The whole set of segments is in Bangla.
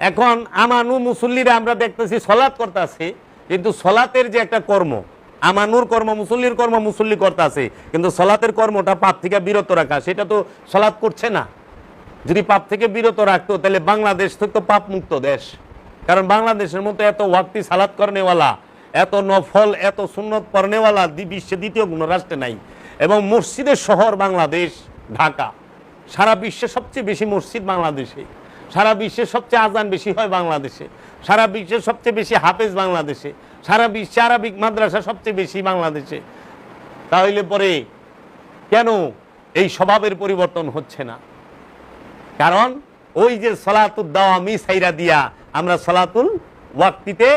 এখন আমানু মুসল্লিরা আমরা দেখতেছি সলাৎ করতেছে, কিন্তু সলাতের যে একটা কর্ম, আমানুর কর্ম মুসল্লির কর্ম মুসল্লি করতেছে, কিন্তু সলাতের কর্মটা পাপ থেকে বিরত রাখা, সেটা তো সলাৎ করছে না। যদি পাপ থেকে বিরত রাখতো তাহলে বাংলাদেশ তো পাপ মুক্ত দেশ। কারণ বাংলাদেশের মতো এত ওয়াক্তি সালাত করনেওয়ালা, এত নফল, এত সুন্নত পড়নেওয়ালা বিশ্বে দ্বিতীয় কোনো রাষ্ট্রে নাই। এবং মসজিদের শহর বাংলাদেশ, ঢাকা। সারা বিশ্বে সবচেয়ে বেশি মসজিদ বাংলাদেশে, সারা বিশ্বে সবচেয়ে আজান বেশি হয় বাংলাদেশে, সারা বিশ্বে সবচেয়ে বেশি হাফেজ বাংলাদেশে, সারা বিশ্বে আরবিক মাদ্রাসা সবচেয়ে বেশি বাংলাদেশে। তাহলে পরে কেন এই স্বভাবের পরিবর্তন হচ্ছে না? কারণ ওই যে সলাতুল দাওয়ামি সাইরা দিয়া আমরা সলাতুল ওয়াক্তিতে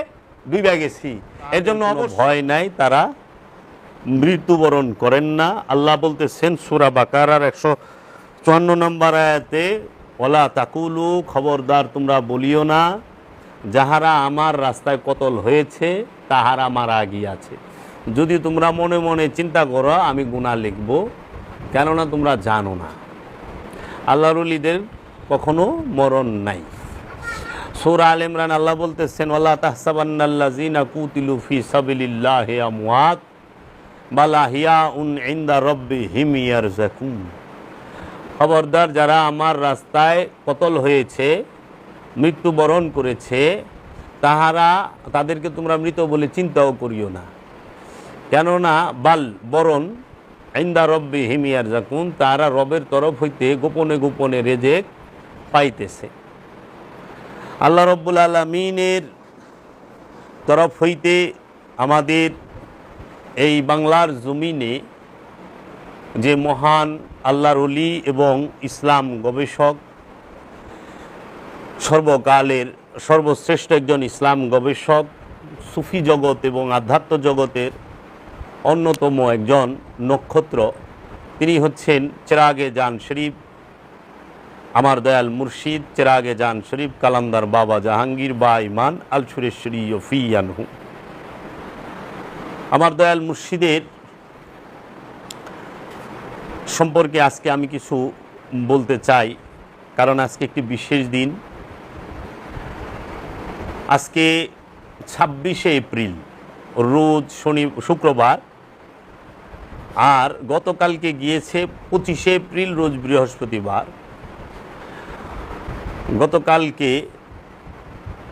ডুবে গেছি। এর জন্য ভয় নাই, তারা মৃত্যুবরণ করেন না। আল্লাহ বলতেছেন সূরা বাকারার 154 নম্বর আয়াতে, ওয়ালা তাকুলু, খবরদার তোমরা বলিও না, যাহারা আমার রাস্তায় কতল হয়েছে তাহারা মারা গিয়াছে। যদি তোমরা মনে মনে চিন্তা করো আমি গুনাহ লিখব, কেননা তোমরা জানো না আল্লাহর ওলিদের কখনো মরণ নাই। সূরা আল ইমরান আল্লাহ বলতেছেন, ওয়ালা তাহসাবান্নাল্লাযিনা কুতিলু ফি সাবিলিল্লাহি আমওয়াত বাল আহইয়াউন ইনদা রাব্বিহিম ইয়ারযাকুন। খবরদার যারা আমার রাস্তায় কতল হয়েছে, মৃত্যুবরণ করেছে, তাদেরকে তোমরা মৃত বলে চিন্তাও করিও না, কেননা বাল বরণ ইনদা রাব্বিহিম ইয়ারযাকুন, তারা রবের তরফ হইতে গোপনে গোপনে রেজেক পাইতেছে। আল্লাহ রব্বুল আলামিনের তরফ হইতে আমাদের এই বাংলার জমিনে যে মহান আল্লাহর ওলি এবং ইসলাম গবেষক, সর্বকালের সর্বশ্রেষ্ঠ একজন ইসলাম গবেষক, সুফি জগৎ এবং আধ্যাত্ম জগতের অন্যতম একজন নক্ষত্র, তিনি হচ্ছেন চেরাগে জান শরীফ, আমার দয়াল মুর্শিদ চেরাগে জান শরীফ কালান্দার বাবা জাহাঙ্গীর বা ইমান আল সুরেশ্বরী ফিয়ানহু। আমার দয়াল মুর্শিদের সম্পর্কে আজকে আমি কিছু বলতে চাই, কারণ আজকে একটি বিশেষ দিন। আজকে 26শে এপ্রিল, রোজ শুক্রবার, আর গতকালকে গিয়েছে 25শে এপ্রিল, রোজ বৃহস্পতিবার। গতকালকে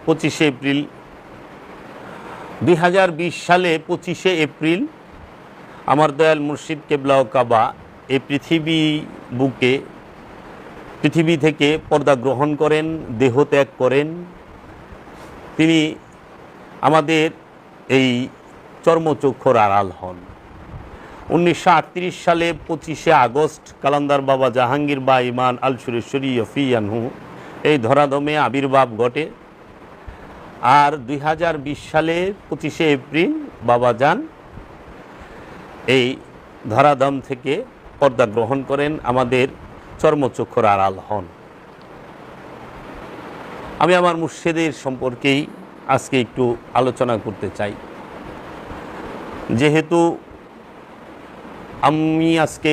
25শে এপ্রিল 2020 সালে 25শে এপ্রিল আমার দয়াল মুর্শিদ কেবলা ও কাবা এই পৃথিবী থেকে পর্দা গ্রহণ করেন, দেহ ত্যাগ করেন। তিনি আমাদের এই চর্মচক্ষুর আড়াল হন। 1938 সালে 25শে আগস্ট কালান্দার বাবা জাহাঙ্গীর বা ইমান আল সুরেশ্বরী ফিয়ানহু এই ধরাধামে আবির্ভাব ঘটে। আর 2020 সালে 25শে এপ্রিল বাবা যান এই ধরাধাম থেকে পর্দা গ্রহণ করেন, আমাদের চর্মচক্ষুর আড়াল হন। আমি আমার মুর্শিদের সম্পর্কেই আজকে একটু আলোচনা করতে চাই। যেহেতু আমি আজকে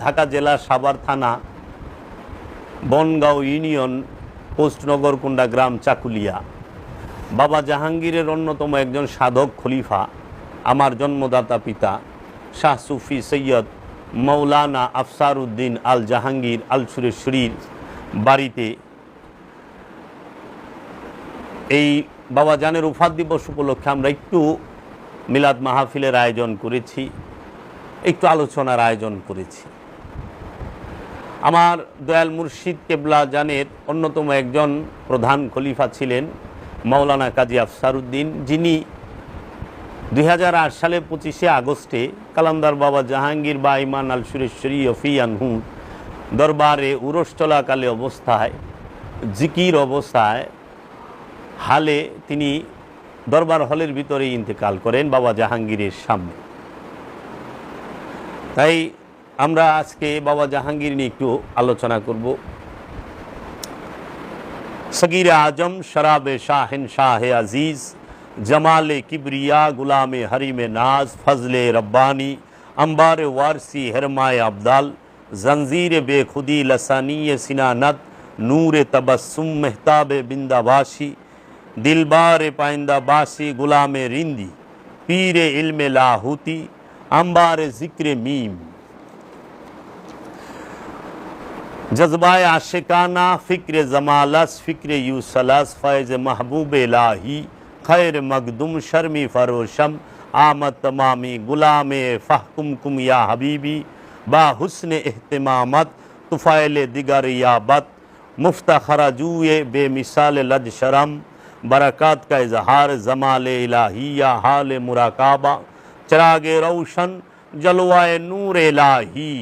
ঢাকা জেলা সাভার থানা বনগাঁও ইউনিয়ন পোস্ট নগরকুণ্ডা গ্রাম চাকুলিয়া বাবা জাহাঙ্গীরের অন্যতম একজন সাধক খলিফা, আমার জন্মদাতা পিতা শাহ সুফি সৈয়দ মৌলানা আফসারউদ্দিন আল জাহাঙ্গীর আল সুরেশ্বরীর বাড়িতে এই বাবা জানের উফাত দিবস উপলক্ষে আমরা একটু মিলাদ মাহফিলের আয়োজন করেছি, একটু আলোচনার আয়োজন করেছি। আমার দয়াল মুর্শিদ কেবলা জানের অন্যতম একজন প্রধান খলিফা ছিলেন মৌলানা কাজী আফসারউদ্দিন, যিনি 2008 সালে 25শে আগস্টে কালান্দার বাবা জাহাঙ্গীর বা ইমান আল সুরেশ্বরী ফিয়ানহু দরবারে উরস চলাকালে অবস্থায়, জিকির অবস্থায় হালে তিনি দরবার হলের ভিতরে ইন্তেকাল করেন বাবা জাহাঙ্গীরের সামনে। তাই আমরা আজকে বাবা জাহাঙ্গীর নিয়ে একটু আলোচনা করব। সগীর আজম শরাবে শাহিন শাহ আজিজ, জমালে কিবরিয়া গুলামে হরিমে নাজ, ফজলে রব্বাनी, अंबार वारसी हरमाए अब्दाल, जंजीर बेखुदी लसानी सिनानत, नूर तबस्सुम मेहताब बिंदाबाशी दिलबार पाइंदाबासी गुलाम रिंदी पीर इल्म लाहूती अंबार जिक्र मीम जज्बाए आशिकाना फ़िक्र जमालस फ़िक्र यूसलस फ़ैज़ महबूब इलाही खैर मगदुम शर्मी फ़रोशम आमद तमामी गुलाम फ़हकुम या हबीबी बा हुस्न एहतिमामत तुफ़ैल दिगर याबत मुफ्तखरा जूए बेमिसाल लज शरम बरक़ात का इजहार जमाल इलाही या हाल मुराकाबा चरागे रोशन जलवाए नूर इलाही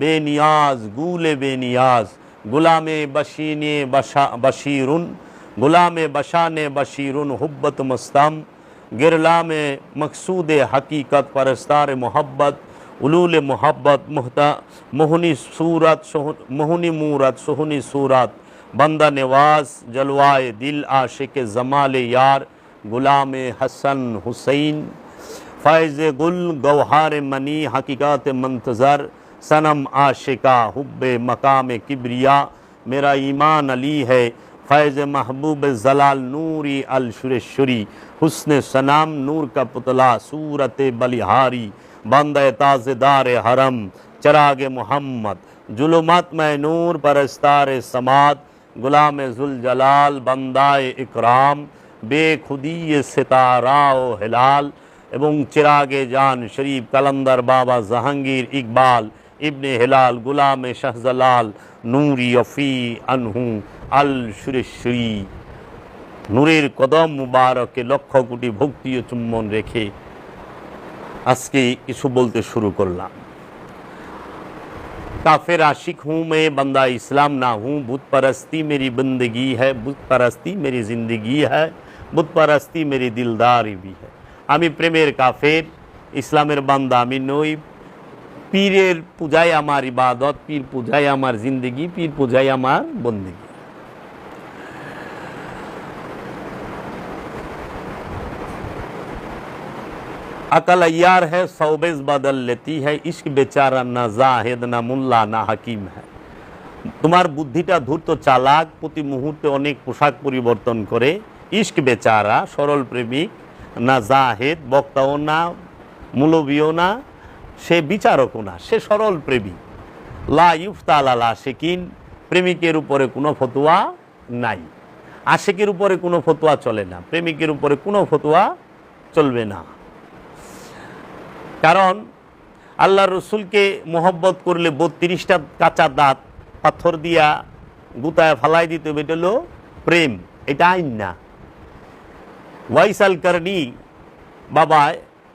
बेनियाज गूले बेनियाज गुलाम बशीन बशीरुन गुलाम बशान बशीरुन हुब्बत मुस्तम गिरलाम मकसूद हकीकत परस्तार मोहब्बत उलूल मोहब्बत मोहनी सूरत मोहनी मूरत सोहनी सूरत बंदा नवाज जलवाए दिल आशिक जमाल यार गुलाम हसन हुसैन फ़ैज़ गुल गौहार मनी हकीकत मंतज़र सनम आशिका हुब्बे मकाम किब्रिया मेरा ईमान अली है फ़ैज़ महबूब जलाल नूरी अल शुरेशुरी हुस्न सनाम नूर का पुतला सूरत बलिहारी बंदा ताज़ेदार हरम चराग मोहम्मद जुलुमत में नूर परस्तार समात गुलाम जुल जलाल बंदाए इकराम बेखुदी सितारा व हिलाल एवं चिरागे जान शरीफ कलंदर बाबा जहांगीर इकबाल इब्ने हिलाल गुलाम शहजलाल नूरी यफ़ी अनहु अल शुरेश्वरी नूरेर कदम मुबारके लक्ष कोटी भक्ति ও চুম্বন রেখে আজকে কিছু বলতে শুরু করলাম। काफिर आशिक हूँ मैं बंदा इस्लाम ना हूँ बुत परस्ती मेरी बंदगी है बुत परस्ती मेरी ज़िंदगी है बुत परस्ती मेरी दिलदारी भी है आमी प्रेमेर काफिर इस्लामेर बान्दा आमी नई पीरेर पूजाय आमार इबादत पीर पूजाय आमार जिंदगी पीर पूजाय आमार बंदगी। अकल अय्यार है सौबेज बदल लेती है इश्क बेचारा ना जाहिद ना मुल्ला ना हकीम है तुम्हार बुद्धिटा धूर्त चालाक प्रति मुहूर्ते अनेक पोशाक परिवर्तन करे इश्क बेचारा सरल प्रेमिक ना जाहिद बक्ताओ ना मुलबियो ना से विचारको ना से सरल प्रेमिक ला युफ्ता आला आशिकिन प्रेमिकेर उपरे कोनो फतुआ नाई आशिकेर उपरे कोनो फतुआ चले ना प्रेमिकेर उपरे कोनो फतुआ चलबे ना कारण आल्लाह रसूल के मोहब्बत करले 32टा काचा दाँत पाथर दिया गुताय फालाई दिते बेटलो प्रेम एटा आईन ना वाइस आल करनी बाबा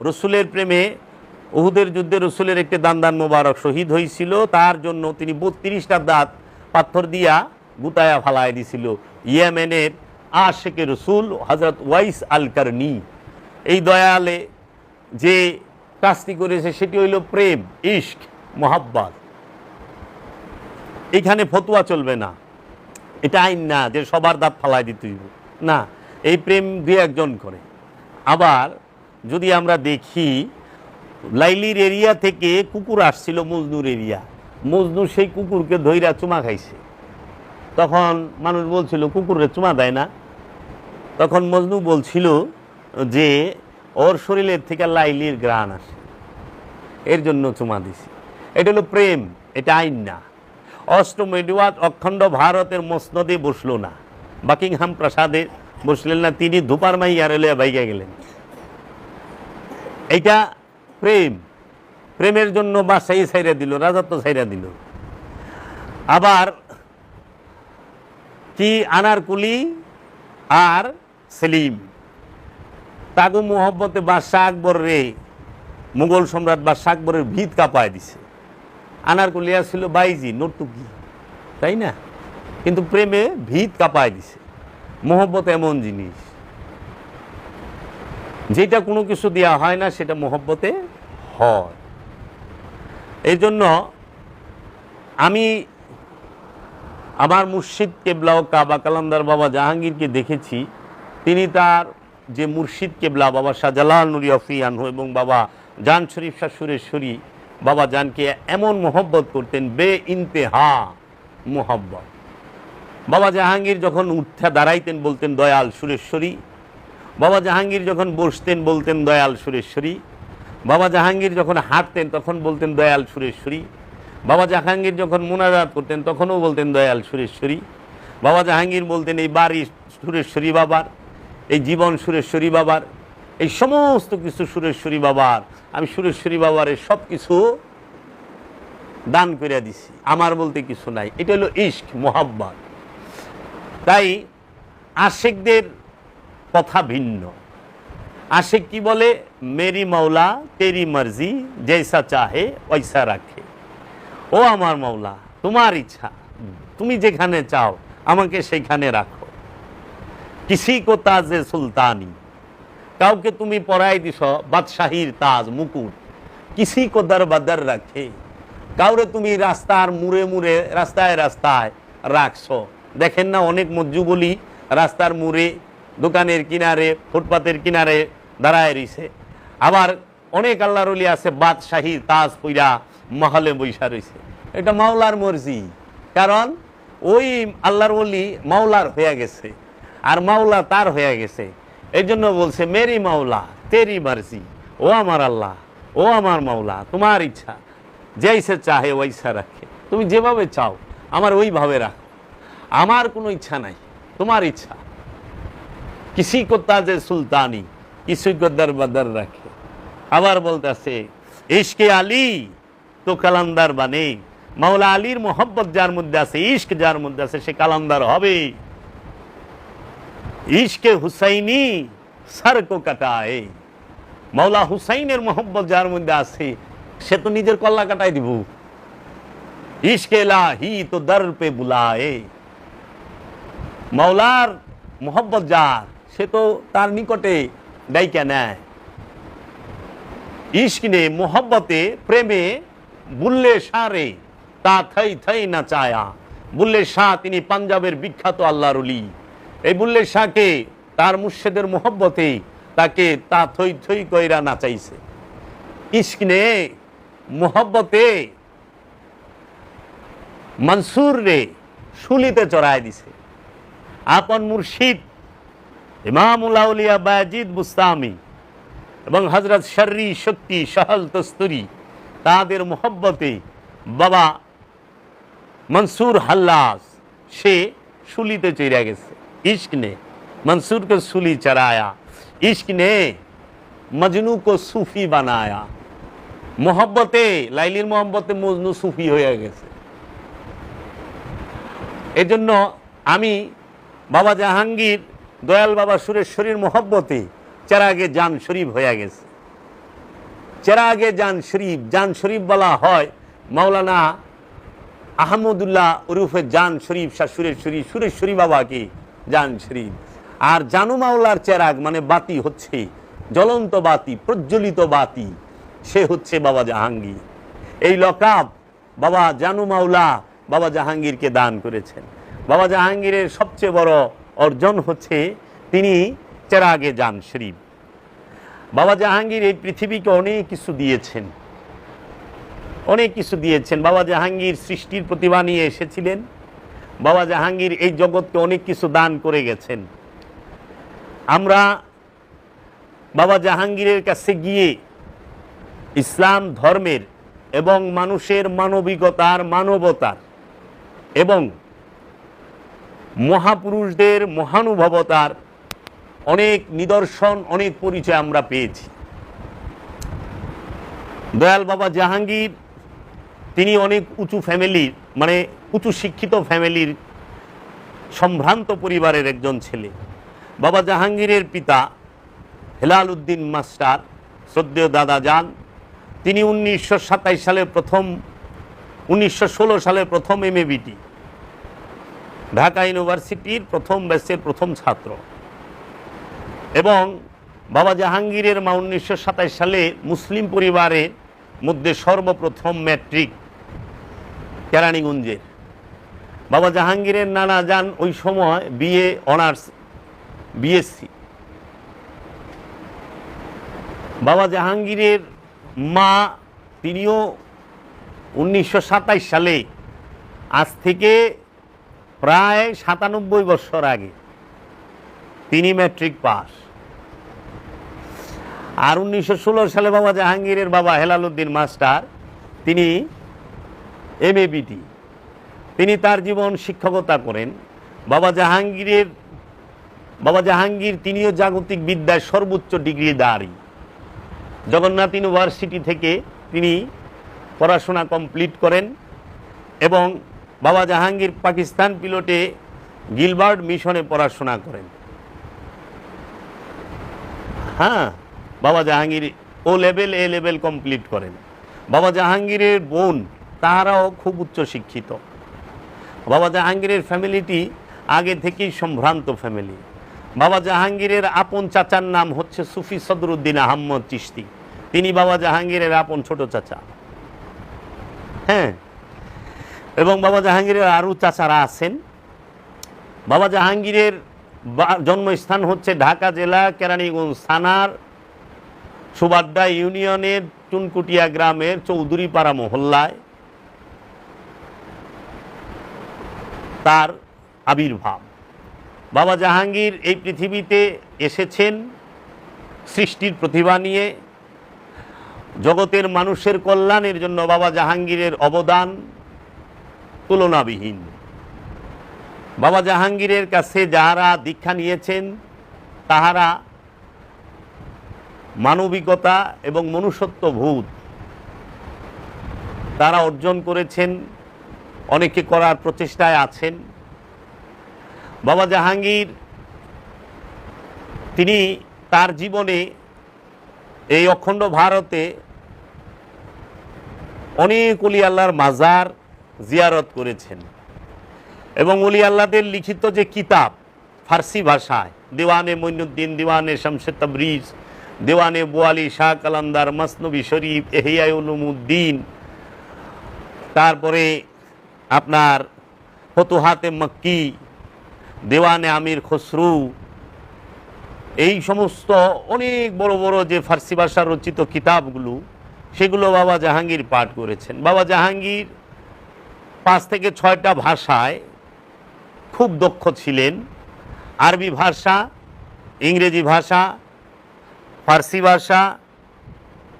रसूलेर प्रेमे उहुदेर युद्धे रसूलेर एकटी दान मुबारक शहीद हयेछिलो तार जन्य तिनि 32टा दाँत पाथर दिया गुताया फालाई दिछिलो येमेनेर आशिके रसूल हजरत वाइस आल करनी এই দয়ালে যে কাজটি করেছে সেটি হইল প্রেম ইশক মোহাব্বত এখানে ফতোয়া চলবে না এটা আইন না যে সবার দাঁত ফালাই দিতে হইব না এই প্রেম দুই একজন করে আবার যদি আমরা দেখি লাইলির এরিয়া থেকে কুকুর আসছিল মজনুর এরিয়া মজনু সেই কুকুরকে ধইরা চুমা খাইছে তখন মানুষ বলছিল কুকুরে চুমা দেয় না তখন মজনু বলছিল যে ওর শরীরের থেকে লাইলির গ্রাণ আসে এর জন্য চুমা দিছি এটা হলো প্রেম এটা আইন না অষ্টম এডওয়ার্ড অখণ্ড ভারতের মসনদে বসলো না বাকিংহাম প্রাসাদে বসলেন না তিনি ধুপার মাইয়া রেলে বাইকে গেলেন এটা প্রেম প্রেমের জন্য বাসাই ছাইরা দিল রাজত্ব ছাইরা দিল আবার কি আনারকুলি আর সেলিম তাগো মোহব্বতে বাদশাহ আকবর রে মুঘল সম্রাট বাদশাহ আকবরের ভিত কাঁপায় দিছে আনারকুলিয়া ছিল বাইজি নর্তুকি তাই না কিন্তু প্রেমে ভিত কাঁপায় দিছে মোহব্বত এমন জিনিস যেটা কোনো কিছু দেওয়া হয় না সেটা মোহব্বতে হয় এই জন্য আমি আমার মুর্শিদ কেবলা ও কাবা কালান্দার বাবা জাহাঙ্গীরকে দেখেছি তিনি তার যে মুর্শিদ কেবলা বাবা শাহজালাল নুরি যফি আনহু এবং বাবা জান শরীফ শাহ সুরেশ্বরী বাবা জানকে এমন মোহব্বত করতেন বে ইন্তেহা মোহব্বত বাবা জাহাঙ্গীর যখন উঠে দাঁড়াইতেন বলতেন দয়াল সুরেশ্বরী। বাবা জাহাঙ্গীর যখন বসতেন বলতেন দয়াল সুরেশ্বরী। বাবা জাহাঙ্গীর যখন হাঁটতেন তখন বলতেন দয়াল সুরেশ্বরী। বাবা জাহাঙ্গীর যখন মুনাজাত করতেন তখনও বলতেন দয়াল সুরেশ্বরী। বাবা জাহাঙ্গীর বলতেন এই বাড়ি সুরেশ্বরী বাবার, এই জীবন সুরেশ্বরী বাবার, এই সমস্ত কিছু সুরেশ্বরী বাবার, আমি সুরেশ্বরী বাবার সব কিছু দান করে দিছি, আমার বলতে কিছু নাই। এটা হলো ইশক, মোহাব্বত। তাই আশেকদের কথা ভিন্ন। আশেক কি বলে, মেরি মাওলা তেরি মর্জি জৈসা চাহে ওইসা রাখে। ও আমার মাওলা, তোমার ইচ্ছা, তুমি যেখানে চাও আমাকে সেখানে রাখো। কিসি কো তাজে সুলতানি, কাউকে তুমি পরাই দিছ বাদশাহীর তাজ মুকুট। কিসি কো দরবদর রাখে, কাউরে তুমি রাস্তার মুড়ে মুড়ে রাস্তায় রাস্তায় রাখছো। দেখেন না অনেক মজ্জুবলি রাস্তার মুড়ে, দোকানের কিনারে, ফুটপাতের কিনারে দাঁড়ায় রইছে। আবার অনেক আল্লাহর ওলি আছে বাদশাহীর তাজ পইরা মহলে বৈশা রইছে। এটা মাওলার মর্জি, কারণ ওই আল্লাহর ওলি মাওলার হয়ে গেছে আর মাওলা তার হয়ে গেছে। এই জন্য বলছে মেরি মাওলা তেরি মর্জি, ও আমার আল্লাহ, ও আমার মাওলা, তোমার ইচ্ছা, জৈসে চাহে ওইসা রাখে। তুমি যেভাবে চাও আমার ওইভাবে রাখো, আমার কোনো ইচ্ছা নাই, তোমার ইচ্ছা। কিসি কো তাজে সুলতানি, কিসি কো দরবদর রাখে। আবার বলতেছে ইশকে আলী তো কালান্দার বানে, মাওলা আলীর মোহব্বত যার মধ্যে আছে, ইশক যার মধ্যে আছে, সে কালান্দার হবে। ইশকে হুসাইনি সর কো কাটায়, মাওলা হুসাইনের মোহব্বত যার মধ্যে আছে সে তো নিজের কল্লা কাটাই দিব। ইশকে ইলাহি তো দর পে বুলায়ে, মাওলার মোহব্বত যার সে তো তার নিকটে ডাইকা নেয়। ইশক নে মোহব্বতে প্রেমে বুল্লে শাহরে তা থাই থাই না চায়া। বুল্লে শাহ তিনি পাঞ্জাবের বিখ্যাত আল্লাহর ওলি। এই বুল্লে শাহকে তার মুর্শিদের মোহব্বতে তাকে তা থই থই কইরা নাচাইছে। ইশক নে মোহব্বতে মনসুর রে শুলিতে চড়ায় দিছে। আপন মুর্শিদ ইমামুল আউলিয়া বাজিদ বুস্তামি এবং হযরত শর্রি শক্তি সহল তস্তুরি, তাদের মোহব্বতে বাবা মনসুর হাল্লাস সে শুলিতে চড়া গেছে। इश्क ने मंसूर को सूली चढ़ाया, इश्क ने मजनू को सूफी बनाया। मोहब्बते লাইলির মোহাম্মতে মজনু সুফি হয়ে গেছে। এজন্য আমি বাবা জাহাঙ্গীর দয়াল বাবা সুরেশ্বরীর মোহব্বতে চেরাগে জান শরীফ হয়ে গেছে। চেরাগে জান শরীফ বলা হয় মাওলানা আহমদুল্লাহ উরুফে জান শরীফ শাহ সুরেশ্বরী, সুরেশ্বরী বাবাকে জান শরীফ। আর জানু মাওলার চেরাগ মানে বাতি হচ্ছে জ্বলন্ত বাতি, প্রজ্বলিত বাতি, সে হচ্ছে বাবা জাহাঙ্গীর। এই লকাব বাবা জানু মাওলা বাবা জাহাঙ্গীরকে দান করেছেন। বাবা জাহাঙ্গীরের সবচেয়ে বড় অর্জন হচ্ছে তিনি চেরাগে জান শরীফ। বাবা জাহাঙ্গীর এই পৃথিবীকে অনেক কিছু দিয়েছেন, অনেক কিছু দিয়েছেন। বাবা জাহাঙ্গীর সৃষ্টির প্রতিভা নিয়ে এসেছিলেন। বাবা জাহাঙ্গীর এই জগৎকে অনেক কিছু দান করে গেছেন। আমরা বাবা জাহাঙ্গীরের কাছে গিয়ে ইসলাম ধর্মের এবং মানুষের মানবিকতার, মানবতার এবং মহাপুরুষদের মহানুভবতার অনেক নিদর্শন, অনেক পরিচয় আমরা পেয়েছি। দয়াল বাবা জাহাঙ্গীর তিনি অনেক উঁচু ফ্যামিলির, মানে উঁচু শিক্ষিত ফ্যামিলির সম্ভ্রান্ত পরিবারের একজন ছেলে। বাবা জাহাঙ্গীরের পিতা হেলাল উদ্দিন মাস্টার, শ্রদ্ধেয় দাদা যান, তিনি 1916 সালের প্রথম MABT ঢাকা ইউনিভার্সিটির প্রথম ব্যাচের প্রথম ছাত্র। এবং বাবা জাহাঙ্গীরের মা 1927 সালে মুসলিম পরিবারের মধ্যে সর্বপ্রথম ম্যাট্রিক কেরানীগঞ্জের। বাবা জাহাঙ্গীরের নানা যান ওই সময় BA অনার্স BSc। বাবা জাহাঙ্গীরের মা তিনিও 1927 সালে, আজ থেকে প্রায় ৯৭ বছর আগে তিনি ম্যাট্রিক পাস। আর ১৯১৬ সালে বাবা জাহাঙ্গীরের বাবা হেলাল উদ্দিন মাস্টার, তিনি MABT, তিনি তার জীবন শিক্ষকতা করেন। বাবা জাহাঙ্গীর তিনিও জাগতিক বিদ্যায় সর্বোচ্চ ডিগ্রিধারী। জগন্নাথ ইউনিভার্সিটি থেকে তিনি পড়াশোনা কমপ্লিট করেন এবং বাবা জাহাঙ্গীর পাকিস্তান পিলটে গিলবার্ট মিশনে পড়াশোনা করেন। হ্যাঁ, বাবা জাহাঙ্গীর A লেভেল কমপ্লিট করেন। বাবা জাহাঙ্গীরের বোন, তাহারাও খুব উচ্চ শিক্ষিত। বাবা জাহাঙ্গীরের ফ্যামিলিটি আগে থেকেই সম্ভ্রান্ত ফ্যামিলি। বাবা জাহাঙ্গীরের আপন চাচার নাম হচ্ছে সুফি সদরুদ্দিন আহমদ চিশতি, তিনি বাবা জাহাঙ্গীরের আপন ছোট চাচা। হ্যাঁ, এবং বাবা জাহাঙ্গীরের আরও চাচারা আছেন। বাবা জাহাঙ্গীরের জন্মস্থান হচ্ছে ঢাকা জেলা কেরানীগঞ্জ থানার সুবাড্ডা ইউনিয়নের চুনকুটিয়া গ্রামের চৌধুরীপাড়া মহল্লায় তার আবির্ভাব। বাবা জাহাঙ্গীর এই পৃথিবীতে এসেছেন সৃষ্টির প্রতিভা নিয়ে। জগতের মানুষের কল্যাণের জন্য বাবা জাহাঙ্গীরের অবদান তুলনাবিহীন। বাবা জাহাঙ্গীরের কাছে যারা দীক্ষা নিয়েছেন তাহারা মানবিকতা এবং মনুষ্যত্ববোধ তারা অর্জন করেছেন, অনেকে করার প্রচেষ্টায় আছেন। বাবা জাহাঙ্গীর তিনি তার জীবনে এই অখণ্ড ভারতে অনেক ওলি আল্লাহর মাজার জিয়ারত করেছেন এবং ওলি আল্লাহদের লিখিত যে কিতাব ফার্সি ভাষায়, দেওয়ানে মঈনুদ্দিন, দেওয়ানে শামসে তাবরিজ, দেওয়ানে বোয়ালি শাহ কালান্দার, মসনবী শরীফ, ইহয়া উলুমুদ্দিন, তারপরে আপনার ফতুহাতে মক্কি, দেওয়ানে আমির খসরু, এই সমস্ত অনেক বড় বড় যে ফার্সি ভাষার রচিত কিতাবগুলো, সেগুলো বাবা জাহাঙ্গীর পাঠ করেছেন। বাবা জাহাঙ্গীর 5 থেকে 6টা ভাষায় খুব দক্ষ ছিলেন। আরবি ভাষা, ইংরেজি ভাষা, ফার্সি ভাষা,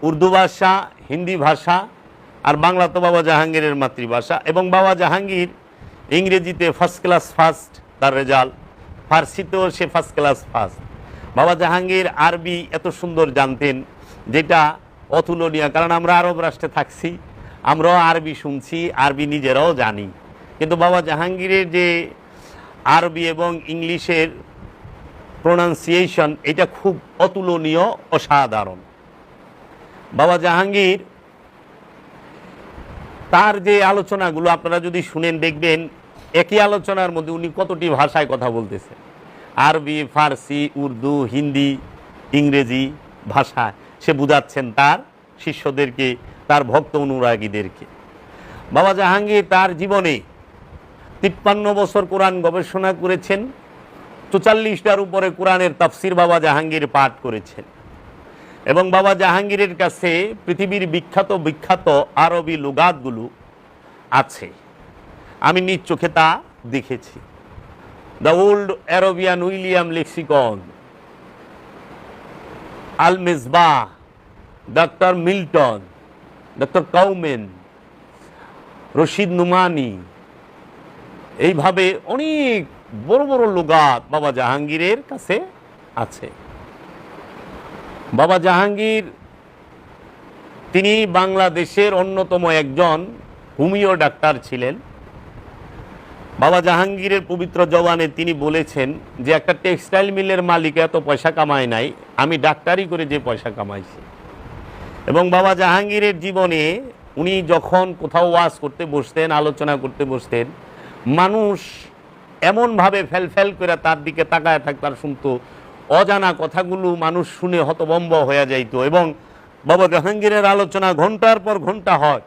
উর্দু ভাষা, হিন্দি ভাষা, আর বাংলা তো বাবা জাহাঙ্গীরের মাতৃভাষা। এবং বাবা জাহাঙ্গীর ইংরেজিতে ফার্স্ট ক্লাস ফার্স্ট তার রেজাল্ট, ফার্সিতেও সে ফার্স্ট ক্লাস ফার্স্ট। বাবা জাহাঙ্গীর আরবি এত সুন্দর জানতেন যেটা অতুলনীয়, কারণ আমরা আরব রাষ্ট্রে থাকছি, আমরাও আরবি শুনছি, আরবি নিজেরাও জানি, কিন্তু বাবা জাহাঙ্গীরের যে আরবি এবং ইংলিশের প্রোনাউন্সিয়েশন, এটা খুব অতুলনীয়, অসাধারণ। বাবা জাহাঙ্গীর তার যে আলোচনাগুলো আপনারা যদি শুনেন দেখবেন একই আলোচনার মধ্যে উনি কতটি ভাষায় কথা বলতেছেন, আরবি, ফার্সি, উর্দু, হিন্দি, ইংরেজি ভাষায় সে বুঝাচ্ছেন তার শিষ্যদেরকে, তার ভক্ত অনুরাগীদেরকে। বাবা জাহাঙ্গীর তার জীবনে 53 বছর কোরআন গবেষণা করেছেন, 44টার উপরে কোরআনের তাফসির বাবা জাহাঙ্গীর পাঠ করেছেন। এবং বাবা জাহাঙ্গীরের কাছে পৃথিবীর বিখ্যাত বিখ্যাত আরবি লুগাতগুলো আছে, আমি নিজ চোখে তা দেখেছি। The old Arabian William lexicon, আল মেজবাহ, doctor Milton, doctor Cowan, Rashid Numani, এইভাবে অনেক বড় বড় লুগাত বাবা জাহাঙ্গীরের কাছে আছে। বাবা জাহাঙ্গীর তিনি বাংলাদেশের অন্যতম একজন হোমিও ডাক্তার ছিলেন। বাবা জাহাঙ্গীরের পবিত্র জবানে তিনি বলেছেন যে একটা টেক্সটাইল মিলের মালিক এত পয়সা কামায় নাই, আমি ডাক্তারি করে যে পয়সা কামাইছি। এবং বাবা জাহাঙ্গীরের জীবনে উনি যখন কোথাও ওয়াজ করতে বসতেন, আলোচনা করতে বসতেন, মানুষ এমনভাবে ফেল করে তার দিকে তাকায় থাকতার, শুনতো, অজানা কথাগুলো মানুষ শুনে হতভম্ব হয়ে যাইত। এবং বাবা জাহাঙ্গীরের আলোচনা ঘন্টার পর ঘন্টা হয়,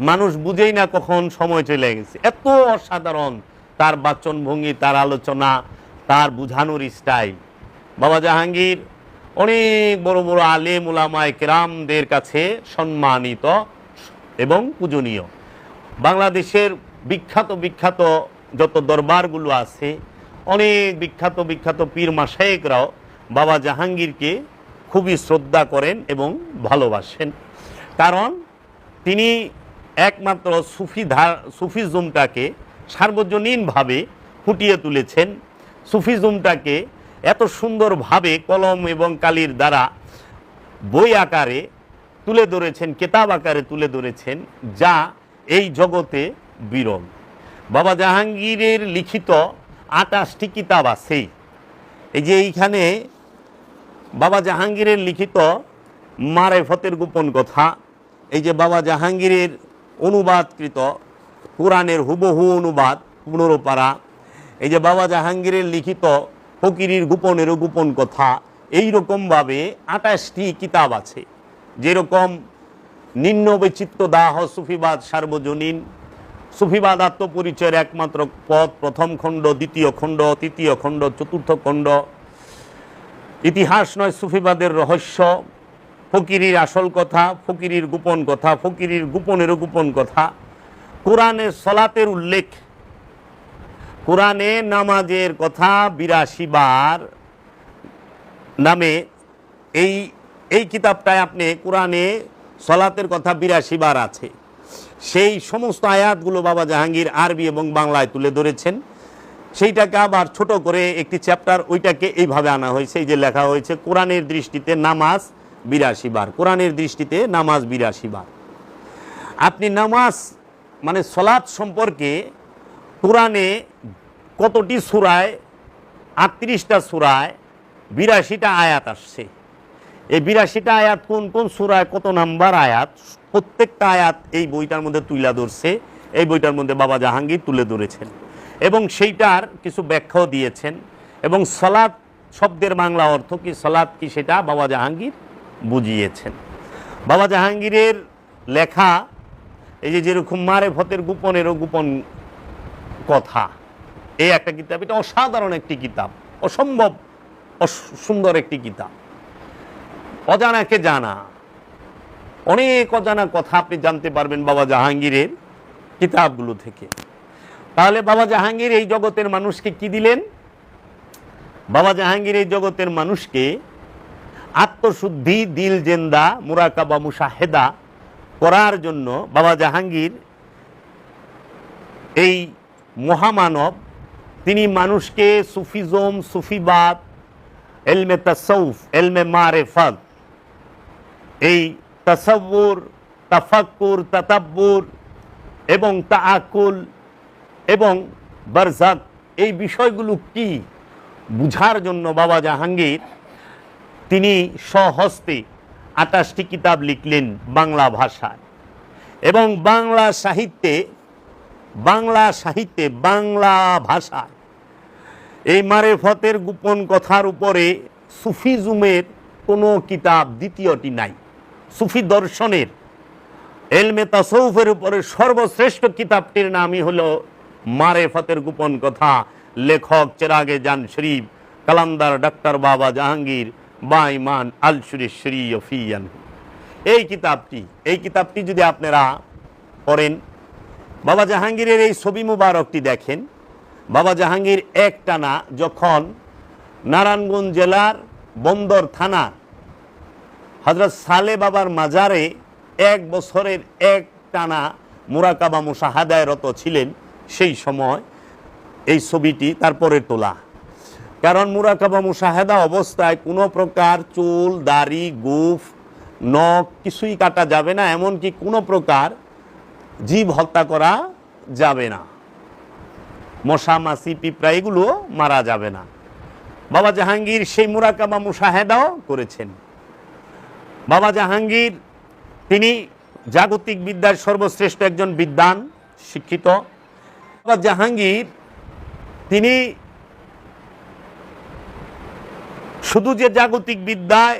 মানুষ বুঝেই না কখন সময় চলে গেছে। এত অসাধারণ তার বাচনভঙ্গি, তার আলোচনা, তার বুঝানোর স্টাইল। বাবা জাহাঙ্গীর অনেক বড় বড় আলেম উলামায়ে কেরামদের কাছে সম্মানিত এবং পূজনীয়। বাংলাদেশের বিখ্যাত বিখ্যাত যত দরবারগুলো আছে অনেক বিখ্যাত বিখ্যাত পীর মাশায়েখরাও বাবা জাহাঙ্গীরকে খুবই শ্রদ্ধা করেন এবং ভালোবাসেন। কারণ তিনি একমাত্র সুফিজমটাকে সার্বজনীনভাবে ফুটিয়ে তুলেছেন। সুফিজমটাকে এত সুন্দরভাবে কলম এবং কালির দ্বারা বই আকারে তুলে ধরেছেন, কেতাব আকারে তুলে ধরেছেন, যা এই জগতে বিরল। বাবা জাহাঙ্গীরের লিখিত 28টি কিতাব আছে। এই যে এইখানে বাবা জাহাঙ্গীরের লিখিত মারেফতের গোপন কথা, এই যে বাবা জাহাঙ্গীরের অনুবাদকৃত কোরআনের হুবহু অনুবাদ 15 পারা, এই যে বাবা জাহাঙ্গীরের লিখিত ফকিরির গোপনেরও গোপন কথা, এই রকমভাবে 28টি কিতাব আছে। যেরকম নিম্ন বৈচিত্র্য দাহ সুফিবাদ সার্বজনীন, সুফিবাদ আত্মপরিচয়ের একমাত্র পথ, প্রথম খণ্ড, দ্বিতীয় খণ্ড, তৃতীয় খণ্ড, চতুর্থ খণ্ড, ইতিহাস নয় সুফিবাদের রহস্য, ফকিরির আসল কথা, ফকিরির গোপন কথা, ফকিরির গোপনেরও গোপন কথা, কোরআনের সলাতের উল্লেখ, কোরআনে নামাজের কথা 82 বার নামে এই কিতাবটায় আপনি কোরআনে সলাতের কথা 82 বার আছে। সেই সমস্ত আয়াতগুলো বাবা জাহাঙ্গীর আরবি এবং বাংলায় তুলে ধরেছেন। সেইটাকে আবার ছোট করে একটি চ্যাপ্টার, ওইটাকে এইভাবে আনা হয়েছে। এই যে লেখা হয়েছে কোরআনের দৃষ্টিতে নামাজ 82 বার, কোরআনের দৃষ্টিতে নামাজ 82 বার। আপনি নামাজ মানে সলাত সম্পর্কে কোরআনে কতটি সূরায়, 38টা সূরায় 82টা আয়াত আসছে। এই 82টা আয়াত কোন কোন সূরায় কত নাম্বার আয়াত, প্রত্যেকটা আয়াত এই বইটার মধ্যে তুলে ধরছে। এই বইটার মধ্যে বাবা জাহাঙ্গীর তুলে ধরেছেন এবং সেইটার কিছু ব্যাখ্যাও দিয়েছেন। এবং সলাত শব্দের বাংলা অর্থ কি, সলাত কি, সেটা বাবা জাহাঙ্গীর বুঝিয়েছেন। বাবা জাহাঙ্গীরের লেখা এই যে যেরকম মারেফতের গোপনেরও গোপন কথা, এই একটা কিতাব, এটা অসাধারণ একটি কিতাব, অসম্ভব সুন্দর একটি কিতাব। অজানাকে জানা, অনেক অজানা কথা আপনি জানতে পারবেন বাবা জাহাঙ্গীরের কিতাবগুলো থেকে। তাহলে বাবা জাহাঙ্গীর এই জগতের মানুষকে কি দিলেন? বাবা জাহাঙ্গীর এই জগতের মানুষকে আত্মশুদ্ধি, দিল জেন্দা, মুরাকাবা, মুশাহেদা করার জন্য বাবা জাহাঙ্গীর এই মহামানব, তিনি মানুষকে সুফিজম, সুফিবাদ, এলমে তাসাউফ, এলমে মারেফত, এই তাসাব্বুর, তাফাক্কুর, তাতাব্বুর এবং তাআকুল এবং বারজাক, এই বিষয়গুলো কি বুঝার জন্য বাবা জাহাঙ্গীর তিনি স্বহস্তে 28টি কিতাব লিখলেন বাংলা ভাষায়। এবং বাংলা সাহিত্যে, বাংলা ভাষায় এই মারেফতের গোপন কথার উপরে সুফিজমের কোনো কিতাব দ্বিতীয়টি নাই। সুফি দর্শনের, এলমে তাসাউফের উপরে সর্বশ্রেষ্ঠ কিতাবটির নামই হলো মারেফতের গোপন কথা। লেখক চেরাগে জান শরীফ, কালান্দার ডাক্তার বাবা জাহাঙ্গীর বাইমান আল শরীফিয়ান। এই কিতাবটি যদি আপনারা পড়েন, বাবা জাহাঙ্গীরের এই ছবি মুবারকটি দেখেন। বাবা জাহাঙ্গীর একটানা যখন নারায়ণগঞ্জ জেলার বন্দর থানা হযরত সালে বাবার মাজারে 1 বছরের একটানা মুরাকাবা মুশাহাদায় রত ছিলেন, সেই সময় এই ছবিটি তারপরে তোলা। কারণ মুরাকাবা মুশাহাদা অবস্থায় কোনো প্রকার চুল, দাড়ি, গোঁফ, নখ কিছুই কাটা যাবে না, এমনকি কোনো প্রকার জীব হত্যা করা যাবে না, মশা, মাছি, পিঁপড়া এগুলো মারা যাবে না। বাবা জাহাঙ্গীর সেই মুরাকাবা মুশাহাদাও করেছেন। বাবা জাহাঙ্গীর তিনি জাগতিক বিদ্যার সর্বশ্রেষ্ঠ একজন বিদ্বান, শিক্ষিত। বাবা জাহাঙ্গীর তিনি শুধু যে জাগতিক বিদ্যায়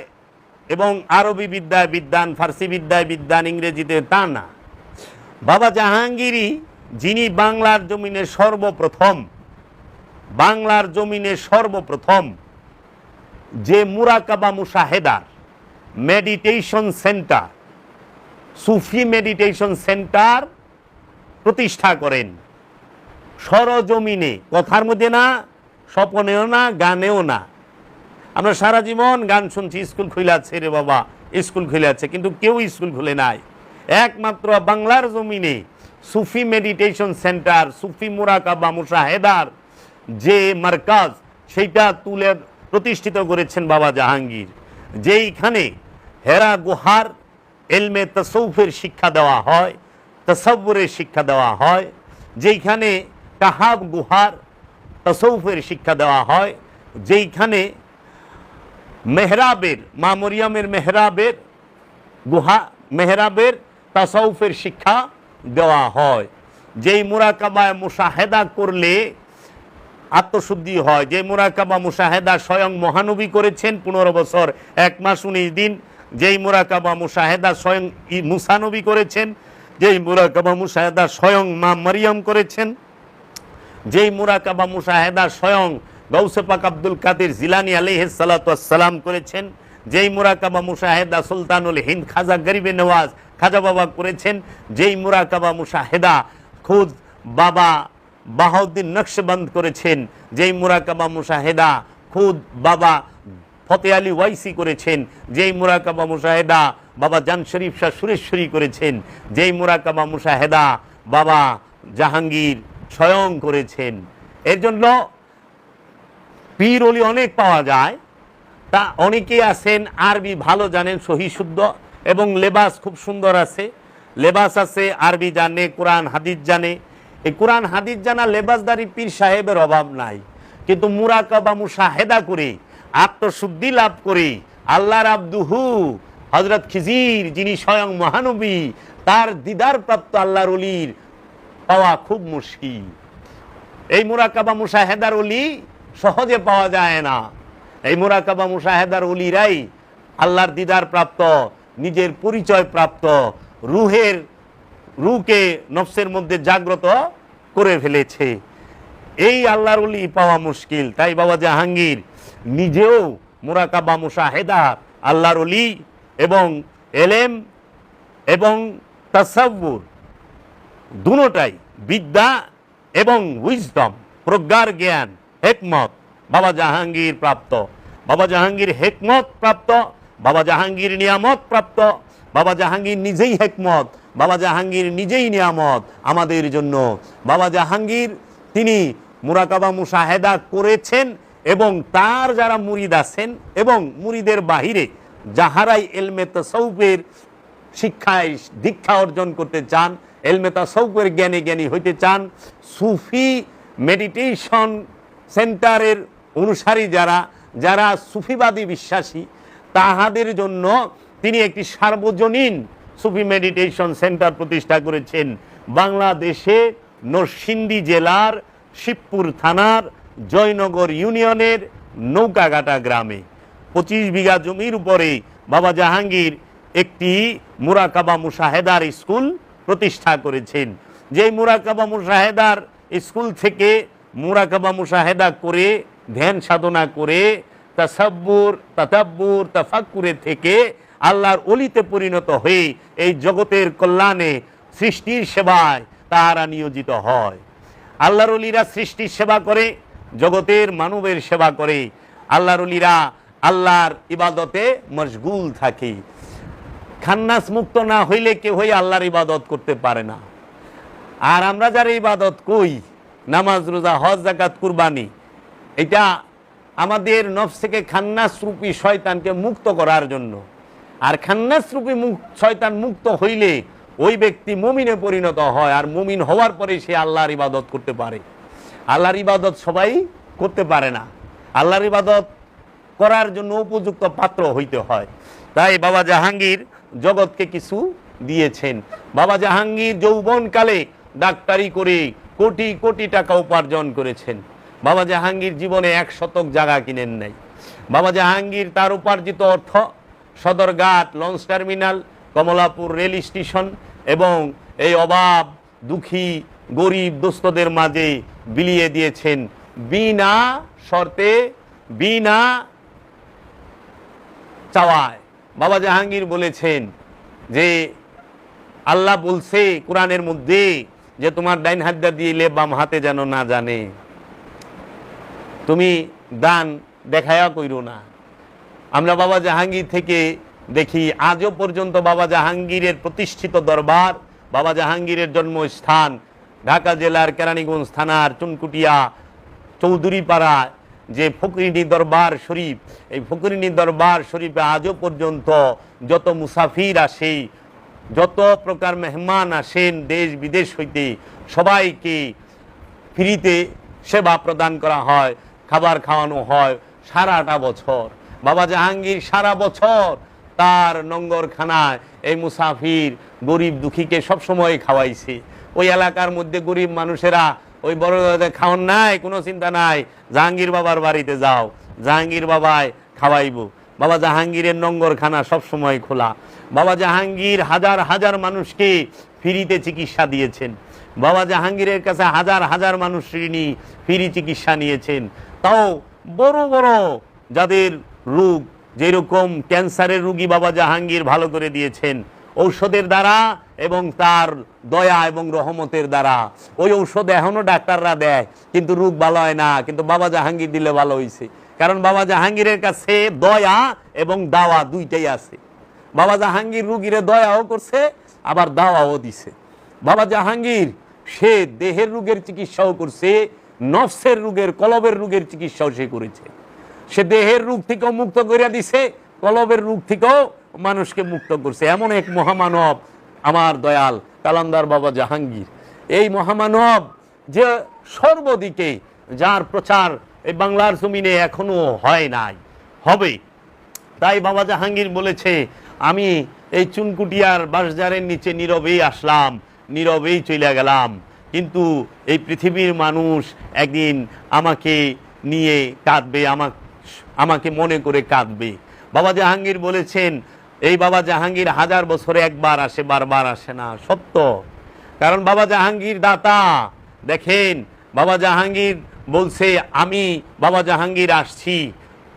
এবং আরবি বিদ্যায় বিদ্বান, ফার্সি বিদ্যায় বিদ্বান, ইংরেজিতে, তা না। বাবা জাহাঙ্গীরই যিনি বাংলার জমিনে সর্বপ্রথম যে মুরাকাবা মুশাহেদার মেডিটেশন সেন্টার, সুফি মেডিটেশন সেন্টার প্রতিষ্ঠা করেন। সরজমিনে, কথার মধ্যে না, স্বপনেও না, গানেও না। আমরা সারা জীবন গান শুনছি, স্কুল খুলে আছে রে বাবা, স্কুল খুলে আছে, কিন্তু কেউ স্কুল খুলে নাই। একমাত্র বাংলার জমিনে সুফি মেডিটেশন সেন্টার, সুফি মুরাকাবা মুশাহেদার যে মার্কাজ, সেইটা তুলে প্রতিষ্ঠিত করেছেন বাবা জাহাঙ্গীর। যেইখানে হেরা গুহার এলমে তাসাউফের শিক্ষা দেওয়া হয়, তাসাব্বুরের শিক্ষা দেওয়া হয়, যেইখানে কাহাব গুহার তাসাউফের শিক্ষা দেওয়া হয়, যেইখানে মেহরাবের, মা মরিয়মের মেহরাবের গুহা, মেহরাবের তাসাউফের শিক্ষা দেওয়া হয়, যেই মুরাকাবায় মুশাহেদা করলে আত্মশুদ্ধি হয়, যে মুরাকাবা মুশাহেদা স্বয়ং মহানবী করেছেন 15 বছর 1 মাস 19 দিন, যেই মুরাকাবা মুশাহেদা স্বয়ং মুসানবী করেছেন, যেই মুরাকাবা মুশাহেদা স্বয়ং মা মরিয়ম করেছেন, যেই মুরাকাবা মুশাহেদা স্বয়ং গৌসে পাক আব্দুল কাদের জিলানী আলাইহিস সালাতু ওয়াস সালাম করেছেন, যেই মুরাকাবা মুশাহেদা সুলতানুল হিন্দ খাজা গরিবে নওয়াজ খাজা বাবা করেছেন, যেই মুরাকাবা মুশাহেদা খুদ বাবা বাহাউদ্দিন নকশবন্দ করেছেন, যেই মুরাকাবা মুশাহেদা খুদ বাবা ফতে আলী ওয়াইসি করেছেন, যেই মুরাকাবা মুশাহেদা বাবা জান শরীফ শাহ সুরেশ্বরী করেছেন, যেই মুরাকাবা মুশাহেদা বাবা জাহাঙ্গীর স্বয়ং করেছেন। এর জন্য পীর ওলি অনেক পাওয়া যায়, তা অনেকেই আছেন আরবি ভালো জানেন, সহি শুদ্ধ, এবং লেবাস খুব সুন্দর আছে, লেবাস আছে, আরবি জানে, কোরআন হাদিস জানে। এই কোরআন হাদিস জানা লেবাসদারি পীর সাহেবের অভাব নাই, কিন্তু মুরাকাবা মুশাহেদা করে আত্মশুদ্ধি লাভ করে আল্লাহর আব্দুহু হযরত খিজির, যিনি স্বয়ং মহানবী, তার দিদার প্রাপ্ত আল্লাহর ওলির পাওয়া খুব মুশকিল। এই মুরাকাবা মুশাহেদার ওলি সহজে পাওয়া যায় না। এই মুরাকাবা মুশাহেদার ওলিরাই আল্লাহর দিদার প্রাপ্ত, নিজের পরিচয় প্রাপ্ত, রুহকে নফসের মধ্যে জাগ্রত করে ফেলেছে। এই আল্লাহর ওলি পাওয়া মুশকিল। তাই বাবা জাহাঙ্গীর নিজেও মুরাকাবা মুশাহেদা, আল্লাহর ওলি এবং এলেম এবং তাসাব্বুর দুটোটাই, বিদ্যা এবং উইজডম, প্রজ্ঞার জ্ঞান, হেকমত বাবা জাহাঙ্গীর প্রাপ্ত। বাবা জাহাঙ্গীর হেকমত প্রাপ্ত, বাবা জাহাঙ্গীর নিয়ামত প্রাপ্ত, বাবা জাহাঙ্গীর নিজেই হেকমত, বাবা জাহাঙ্গীর নিজেই নিয়ামত আমাদের জন্য। বাবা জাহাঙ্গীর তিনি মুরাকাবা মুশাহেদা করেছেন, এবং তার যারা মুরিদ আছেন এবং মুরিদের বাহিরে যাহারাই এলমে তাসাউফের শিক্ষায় দীক্ষা অর্জন করতে চান, এলমে তাসাউফের জ্ঞানী হইতে চান, সুফি মেডিটেশন সেন্টারের অনুসারী যারা সুফিবাদী বিশ্বাসী, তাহাদের জন্য তিনি একটি সার্বজনীন সুফি মেডিটেশন সেন্টার প্রতিষ্ঠা করেছেন বাংলাদেশে নরসিংদী জেলার শিবপুর থানার জয়নগর ইউনিয়নের নৌকাঘাটা গ্রামে 25 বিঘা জমির উপরে বাবা জাহাঙ্গীর একটি মুরাকাবা মুশাহেদার স্কুল প্রতিষ্ঠা করেছেন। যেই মুরাকাবা মুশাহেদার স্কুল থেকে মুরাকাবা মুশাহেদা করে, ধ্যান সাধনা করে, তাতাব্বুর তাফাক্কুরে থেকে আল্লাহর ওলিতে পরিণত হয়ে এই জগতের কল্যাণে, সৃষ্টির সেবায় তারা নিয়োজিত হয়। আল্লাহর ওলিরা সৃষ্টির সেবা করে, জগতের মানবের সেবা করে। আল্লাহর ওলিরা আল্লাহর ইবাদতে মশগুল থাকে। খান্নাস মুক্ত না হইলে কেউ আল্লাহর ইবাদত করতে পারে না। আর আমরা যারা ইবাদত কই, নামাজ, রোজা, হজ, যাকাত, কুরবানি, এটা আমাদের নফস থেকে খান্নাস রূপী শয়তানকে মুক্ত করার জন্য। আর খান্নাস রূপী শয়তান মুক্ত হইলে ওই ব্যক্তি মুমিনে পরিণত হয়, আর মুমিন হওয়ার পরে সে আল্লাহর ইবাদত করতে পারে। আল্লাহর ইবাদত সবাই করতে পারে না, আল্লাহর ইবাদত করার জন্য উপযুক্ত পাত্র হইতে হয়। তাই বাবা জাহাঙ্গীর জগৎকে কিছু দিয়েছেন। বাবা জাহাঙ্গীর যৌবনকালে ডাক্তারি করে কোটি কোটি টাকা উপার্জন করেছেন। বাবা জাহাঙ্গীর জীবনে 1 শতক জায়গা কিনেন নাই। বাবা জাহাঙ্গীর তার উপার্জিত অর্থ Sadarghat launch terminal, Kamalapur rail station এবং এই অভাব দুঃখী গরিব দোস্তদের মাঝে বিলিয়ে দিয়েছেন বিনা শর্তে, বিনা চাওয়ায়। বাবা জাহাঙ্গীর বলেছেন যে আল্লাহ বলছে কোরআনের মধ্যে যে তোমার ডাইন হাতটা দিলে বাম হাতে যেন না জানে, তুমি দান দেখায়া কইরো না। আমরা বাবা জাহাঙ্গীর থেকে দেখি আজও পর্যন্ত বাবা জাহাঙ্গীরের প্রতিষ্ঠিত দরবার, বাবা জাহাঙ্গীরের জন্মস্থান ঢাকা জেলার কেরানীগঞ্জ থানার চুনকুটিয়া চৌধুরীপাড়া যে ফকিরিনী দরবার শরীফ, এই ফকিরিনী দরবার শরীফে আজও পর্যন্ত যত মুসাফির আসে, যত প্রকার মেহমান আসেন দেশ বিদেশ হইতে, সবাইকে ফ্রিতে সেবা প্রদান করা হয়, খাবার খাওয়ানো হয় সারাটা বছর। বাবা জাহাঙ্গীর সারা বছর তার নঙ্গরখানায় এই মুসাফির গরিব দুঃখীকে সবসময় খাওয়াইছে। ওই এলাকার মধ্যে গরিব মানুষেরা ওই বড় খাওয়ান নাই, কোনো চিন্তা নাই, জাহাঙ্গীর বাবার বাড়িতে যাও, জাহাঙ্গীর বাবায় খাওয়াইব। বাবা জাহাঙ্গীরের নঙ্গরখানা সবসময় খোলা। বাবা জাহাঙ্গীর হাজার হাজার মানুষকে ফ্রিতে চিকিৎসা দিয়েছেন। বাবা জাহাঙ্গীরের কাছে হাজার হাজার মানুষ ফ্রি চিকিৎসা নিয়েছেন। তাও বড় বড় যাদের রোগ, যেরকম ক্যান্সারের রোগী বাবা জাহাঙ্গীর ভালো করে দিয়েছেন ঔষধের দ্বারা এবং তার দয়া এবং রহমতের দ্বারা। ওই ঔষধ এখনো ডাক্তাররা দেয় কিন্তু রোগ ভালো হয় না, কিন্তু বাবা জাহাঙ্গীর দিলে ভালো হয়েছে। কারণ বাবা জাহাঙ্গীরের কাছে দয়া এবং দাওয়া দুইটাই আছে। বাবা জাহাঙ্গীর রুগীরে দয়াও করছে আবার দাওয়াও দিছে। বাবা জাহাঙ্গীর সে দেহের রোগের চিকিৎসাও করছে, নফসের রোগের, কলবের রোগের চিকিৎসাও সে করেছে। সে দেহের রোগ থেকেও মুক্ত করে দিছে, কলবের রোগ থেকেও মানুষকে মুক্ত করছে। এমন এক মহামানব আমার দয়াল কালান্দার বাবা জাহাঙ্গীর। এই মহামানব যে সর্বদিকে, যার প্রচার এই বাংলার জমিনে এখনো হয় নাই, হবে। তাই বাবা জাহাঙ্গীর বলেছে, আমি এই চুনকুটিয়ার বাঁশঝাড়ের নিচে নীরবেই আসলাম, নীরবেই চলে গেলাম, কিন্তু এই পৃথিবীর মানুষ একদিন আমাকে নিয়ে কাঁদবে, আমাকে মনে করে কাঁদবে। বাবা জাহাঙ্গীর বলেছেন, এই বাবা জাহাঙ্গীর হাজার বছরে একবার আসে, বারবার আসে না, সত্য। কারণ বাবা জাহাঙ্গীর দাতা। দেখেন বাবা জাহাঙ্গীর বলছে, আমি বাবা জাহাঙ্গীর আসছি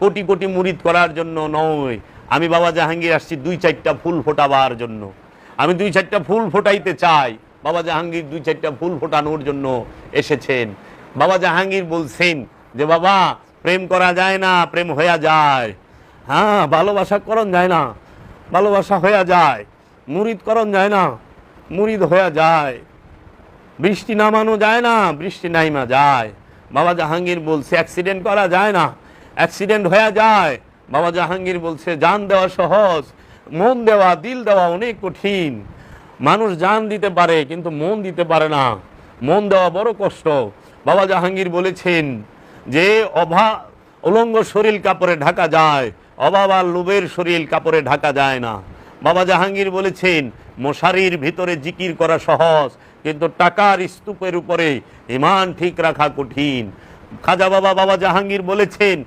কোটি কোটি মুরিদ করার জন্য নয়, আমি বাবা জাহাঙ্গীর আসছি 2-4টা ফুল ফোটাবার জন্য। আমি 2-4টা ফুল ফোটাইতে চাই। বাবা জাহাঙ্গীর 2-4টা ফুল ফোটানোর জন্য এসেছেন। বাবা জাহাঙ্গীর বলছেন যে বাবা, প্রেম করা যায় না, প্রেম হয়ে যায়। হ্যাঁ, ভালোবাসা করণ যায় না, ভালোবাসা হয়ে যায়। মুরিদ করণ যায় না, মুরিদ হয়ে যায়। বৃষ্টি নামানো যায় না, বৃষ্টি নাইমা যায়। বাবা জাহাঙ্গীর বলছে অ্যাক্সিডেন্ট করা যায় না, অ্যাক্সিডেন্ট হয়ে যায়। বাবা জাহাঙ্গীর বলছে জান দেওয়া সহজ, মন দেওয়া, দিল দেওয়া অনেক কঠিন। মানুষ জান দিতে পারে কিন্তু মন দিতে পারে না, মন দেওয়া বড় কষ্ট। বাবা জাহাঙ্গীর বলেছেন যে উলঙ্গ শরীর কাপড়ে ঢাকা যায়, অভাব আর লোভের শরীর কাপড়ে ঢাকা যায় না। বাবা জাহাঙ্গীর বলেছেন মশারির ভিতরে জিকির করা সহজ, কিন্তু টাকার স্তূপের উপরে ঈমান ঠিক রাখা কঠিন। খাজা বাবা জাহাঙ্গীর বলেছেন,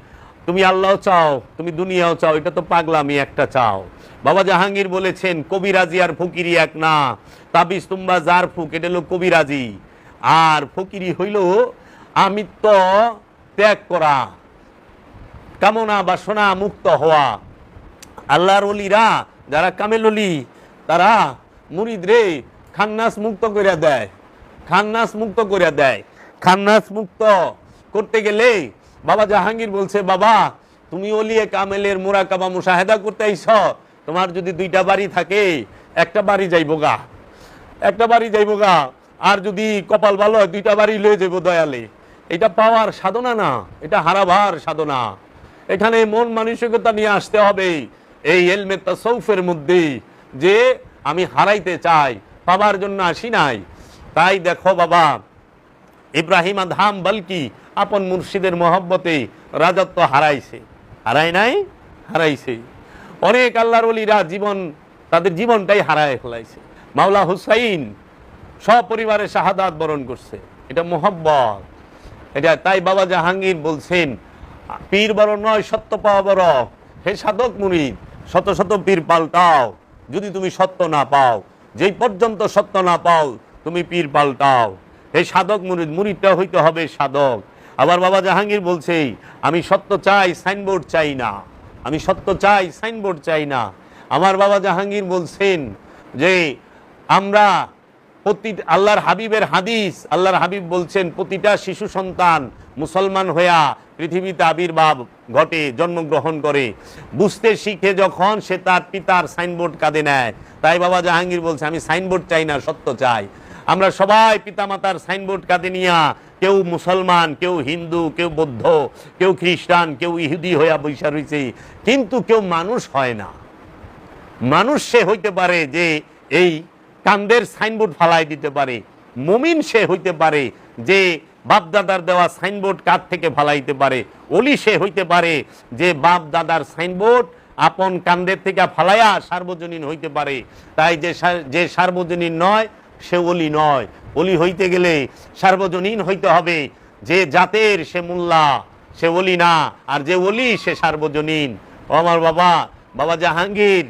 তুমি আল্লাহ চাও, তুমি দুনিয়াও চাও, এটা তো পাগলামি, একটা চাও। বাবা জাহাঙ্গীর বলেছেন কবিরাজি আর ফকিরি এক না, তাবিজ তুম্বা যার ফুক, এটা হলো কবিরাজি, আর ফকিরি হইল আমিত্ব ত্যাগ করা, কামনা বাসনা মুক্ত হওয়া। আল্লাহর ওলিরা যারা কামেল ওলি, তারা মুরিদ রে খান্নাস মুক্ত করে দেয়, খান্নাস মুক্ত করে দেয়। খান্নাস মুক্ত করতে গেলে বাবা জাহাঙ্গীর বলছে, বাবা তুমি ওলিয়ে কামেলের মুরাকাবা মুশাহেদা করতে আইছ, তোমার যদি 2টা বাড়ি থাকে, একটা বাড়ি যাইব গা, একটা বাড়ি যাইব গা, আর যদি কপাল ভালো হয় 2টা বাড়ি লয়ে যাইব দয়ালে। এটা পাওয়ার সাধনা না, এটা হারাবার সাধনা। এখানে মন মানসিকতা নিয়ে আসতে হবে এই ইলমে তাসাউফের মধ্যে, যে আমি হারাইতে চাই, পাবার জন্য আসি নাই। তাই দেখো বাবা ইব্রাহিম আদহাম বলকি আপন মুর্শিদের মহব্বতে রাজত্ব হারাইছে, হারাই নাই, হারাইছে। অনেক আল্লাহর ওলিরা জীবন, তাদের জীবনটাই হারায় ফেলাইছে। মাওলা হুসাইন সপরিবারে শাহাদাত বরণ করছে, এটা মহব্বত, এটা। তাই বাবা জাহাঙ্গীর বলছেন, পীর বড় নয় সত্য পাওয়া বড়। হে সাধক মুরিদ, শত শত পীর পাল্টাও, যদি তুমি সত্য না পাও, যেই পর্যন্ত সত্য না পাও তুমি পীর পাল্টাও। হে সাধক মুরিদ, মুরিদটা হইতে হবে সাধক। আবার বাবা জাহাঙ্গীর বলছে, আমি সত্য চাই, সাইনবোর্ড চাই না, আমি সত্য চাই, সাইনবোর্ড চাই না। আমার বাবা জাহাঙ্গীর বলছেন যে আমরা আল্লাহর হাবিবের হাদিস, আল্লাহর হাবিব বলছেন প্রতিটা শিশু সন্তান মুসলমান হইয়া পৃথিবীতে আবির্ভাব ঘটে, জন্মগ্রহণ করে, বুঝতে শিখে যখন সে তার পিতার সাইনবোর্ড কাঁধে নেয়। তাই বাবা জাহাঙ্গীর বলছে আমি সাইনবোর্ড চাই না, সত্য চাই। আমরা সবাই পিতামাতার সাইনবোর্ড কাঁধে নিয়া, কেউ মুসলমান, কেউ হিন্দু, কেউ বৌদ্ধ, কেউ খ্রিস্টান, কেউ ইহুদি হইয়া বৈশা রয়েছে, কিন্তু কেউ মানুষ হয় না। মানুষ সে হইতে পারে যে এই কান্দের সাইনবোর্ড ফালাই দিতে পারে, মুমিন সে হইতে পারে যে বাপ দাদার দেওয়া সাইনবোর্ড কাঁধ থেকে ফালাইতে পারে, ওলি সে হইতে পারে যে বাপ দাদার সাইনবোর্ড আপন কান্দের থেকে ফালাইয়া সার্বজনীন হইতে পারে। তাই যে সার্বজনীন নয় সে ওলি নয়। ওলি হইতে গেলে সার্বজনীন হইতে হবে। যে জাতের সে মোল্লা, সে ওলি না, আর যে ওলি সে সার্বজনীন। ও আমার বাবা, বাবা জাহাঙ্গীর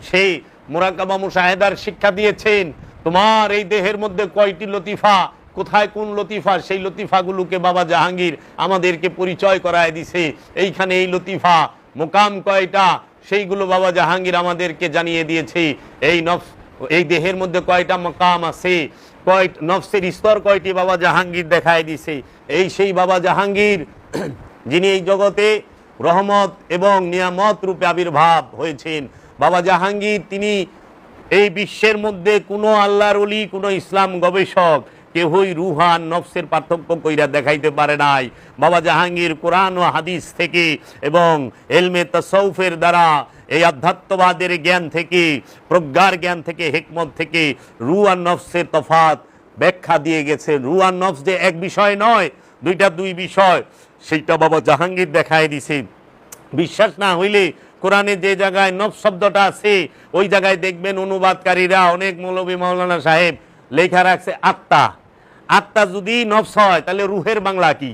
সেই মুরাকাবা মুশাহেদার শিক্ষা দিয়েছেন। তোমার এই দেহের মধ্যে কয়টি লতিফা, কোথায় কোন লতিফা, সেই লতিফাগুলোকে বাবা জাহাঙ্গীর আমাদেরকে পরিচয় করায় দিছে। এইখানে এই লতিফা মোকাম কয়টা, সেইগুলো বাবা জাহাঙ্গীর আমাদেরকে জানিয়ে দিয়েছে। এই দেহের মধ্যে কয়টা মোকাম আছে, নফসের স্তর কয়টি বাবা জাহাঙ্গীর দেখায় দিছে। এই সেই বাবা জাহাঙ্গীর যিনি এই জগতে রহমত এবং নিয়ামত রূপে আবির্ভাব হয়েছেন। বাবা জাহাঙ্গীর তিনি এই বিশ্বের মধ্যে কোনো আল্লাহর ওলি, কোনো ইসলাম গবেষক কেউই রুহান নফসের পার্থক্য কইরা দেখাইতে পারে নাই। বাবা জাহাঙ্গীর কোরআন ও হাদিস থেকে এবং এলমে তাসাউফের দ্বারা, এই আধ্যাত্মবাদের জ্ঞান থেকে, প্রজ্ঞার জ্ঞান থেকে, হিকমত থেকে রুহ আর নফসের তফাৎ ব্যাখ্যা দিয়ে গেছে। রুহ আর নফস যে এক বিষয় নয়, দুই বিষয়, সেইটা বাবা জাহাঙ্গীর দেখায় দিছে। বিশ্বাস না হইলে কোরআনে যে জায়গায় নফস শব্দটা আছে ওই জায়গায় দেখবেন অনুবাদকারীরা, অনেক মৌলভী মাওলানা সাহেব লেখা রাখছে আত্মা। আত্মা যদি নফস হয় তাহলে রুহের বাংলা কি?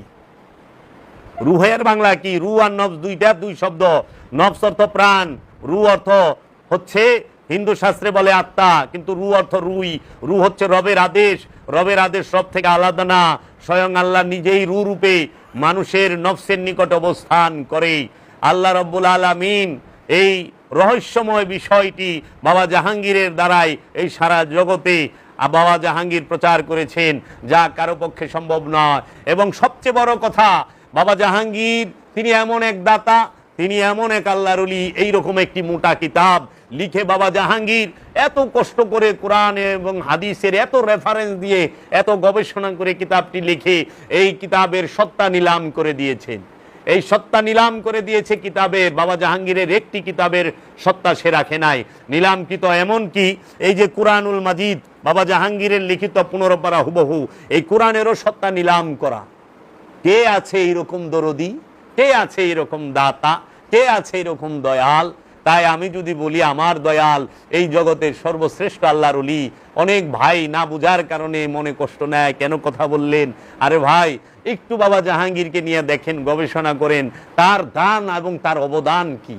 রুহের বাংলা কি? রু আর নফস দুই শব্দ। নফস অর্থ প্রাণ, রু অর্থ হচ্ছে হিন্দু শাস্ত্রে বলে আত্মা, কিন্তু রু অর্থ রুই। রু হচ্ছে রবের আদেশ। রবের আদেশ সব থেকে আলাদা না। স্বয়ং আল্লাহ নিজেই রু রূপে মানুষের নফসের নিকট অবস্থান করে। আল্লাহ রব্বুল আলামিন এই রহস্যময় বিষয়টি বাবা জাহাঙ্গীরের দ্বারাই এই সারা জগতে বাবা জাহাঙ্গীর প্রচার করেছেন, যা কারো পক্ষে সম্ভব নয়। এবং সবচেয়ে বড় কথা, বাবা জাহাঙ্গীর তিনি এমন এক দাতা, তিনি এমন এক আল্লাহর ওলি। এইরকম একটি মোটা কিতাব লিখে বাবা জাহাঙ্গীর এত কষ্ট করে কোরআন এবং হাদিসের এত রেফারেন্স দিয়ে, এত গবেষণা করে কিতাবটি লিখে এই কিতাবের সত্তা নিলাম করে দিয়েছেন। এই সত্তা নিলাম করে দিয়েছে কিতাবের। বাবা জাহাঙ্গীরের একটি কিতাবের সত্তা সে রাখে নাই নিলামকৃত। এমন কি এই যে কুরআনুল মাজিদ বাবা জাহাঙ্গীরের লিখিত 15 পারা হুবহু, এই কোরআনেরও সত্তা নিলাম করা। কে আছে এইরকম দরদি? কে আছে এইরকম দাতা? কে আছে এরকম দয়াল? তাই আমি যদি বলি আমার দয়াল এই জগতের সর্বশ্রেষ্ঠ আল্লাহর ওলি, অনেক ভাই না বুঝার কারণে মনে কষ্ট নেয়, কেন কথা বললেন? আরে ভাই, একটু বাবা জাহাঙ্গীরকে নিয়ে দেখেন, গবেষণা করেন, তার দান এবং তার অবদান কি।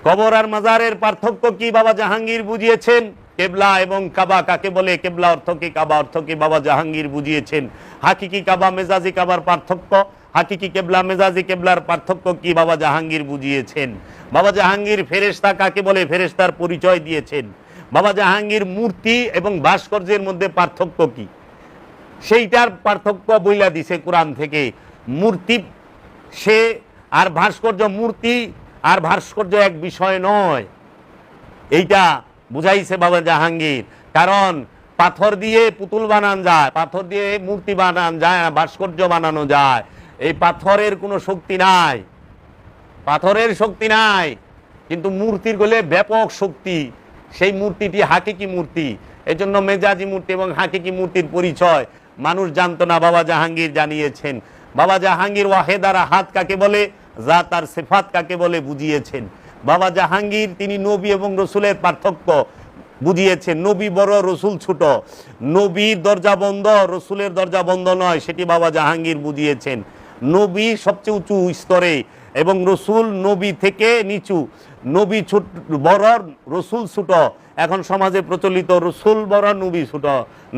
কবর আর মাজারের পার্থক্য কি বাবা জাহাঙ্গীর বুঝিয়েছেন। কেবলা এবং কাবা কাকে বলে, কেবলা অর্থ কি, কাবা অর্থ কি, বাবা জাহাঙ্গীর বুঝিয়েছেন। হাকিকি কাবা মেজাজি কাবার পার্থক্য, হাকিকি কেবলা মেজাজি কেবলার পার্থক্য কি বাবা জাহাঙ্গীর বুঝিয়েছেন। বাবা জাহাঙ্গীর ফেরেশতা কাকে বলে, ফেরেশতার পরিচয় দিয়েছেন। বাবা জাহাঙ্গীর মূর্তি এবং ভাস্কর্যের মধ্যে পার্থক্য কি, সেইটার পার্থক্য বইলা দিছে কোরআন থেকে। মূর্তি সে আর ভাস্কর্য, মূর্তি আর ভাস্কর্য এক বিষয় নয়, এইটা বুঝাইছে বাবা জাহাঙ্গীর। কারণ পাথর দিয়ে পুতুল বানানো যায়, পাথর দিয়ে মূর্তি বানানো যায়, ভাস্কর্য বানানো যায়। এই পাথরের কোনো শক্তি নাই, পাথরের শক্তি নাই, কিন্তু মূর্তির গলে ব্যাপক শক্তি। সেই মূর্তিটি হাকিকি মূর্তি। এই জন্য মেজাজি মূর্তি এবং হাকিকি মূর্তির পরিচয় মানুষ জানতো না, বাবা জাহাঙ্গীর জানিয়েছেন। বাবা জাহাঙ্গীর ওয়াহেদার হাত কাকে বলে, জাত আর সিফাত কাকে বলে বুঝিয়েছেন। বাবা জাহাঙ্গীর তিনি নবী এবং রসুলের পার্থক্য বুঝিয়েছেন। নবী বড়, রসুল ছোট। নবীর দরজা বন্ধ, রসুলের দরজা বন্ধ নয়, সেটি বাবা জাহাঙ্গীর বুঝিয়েছেন। নবী সবচেয়ে উঁচু স্তরে এবং রসুল নবী থেকে নিচু। নবী ছোট বড়, রসুল ছোট। এখন সমাজে প্রচলিত রসুল বড়, নবী ছোট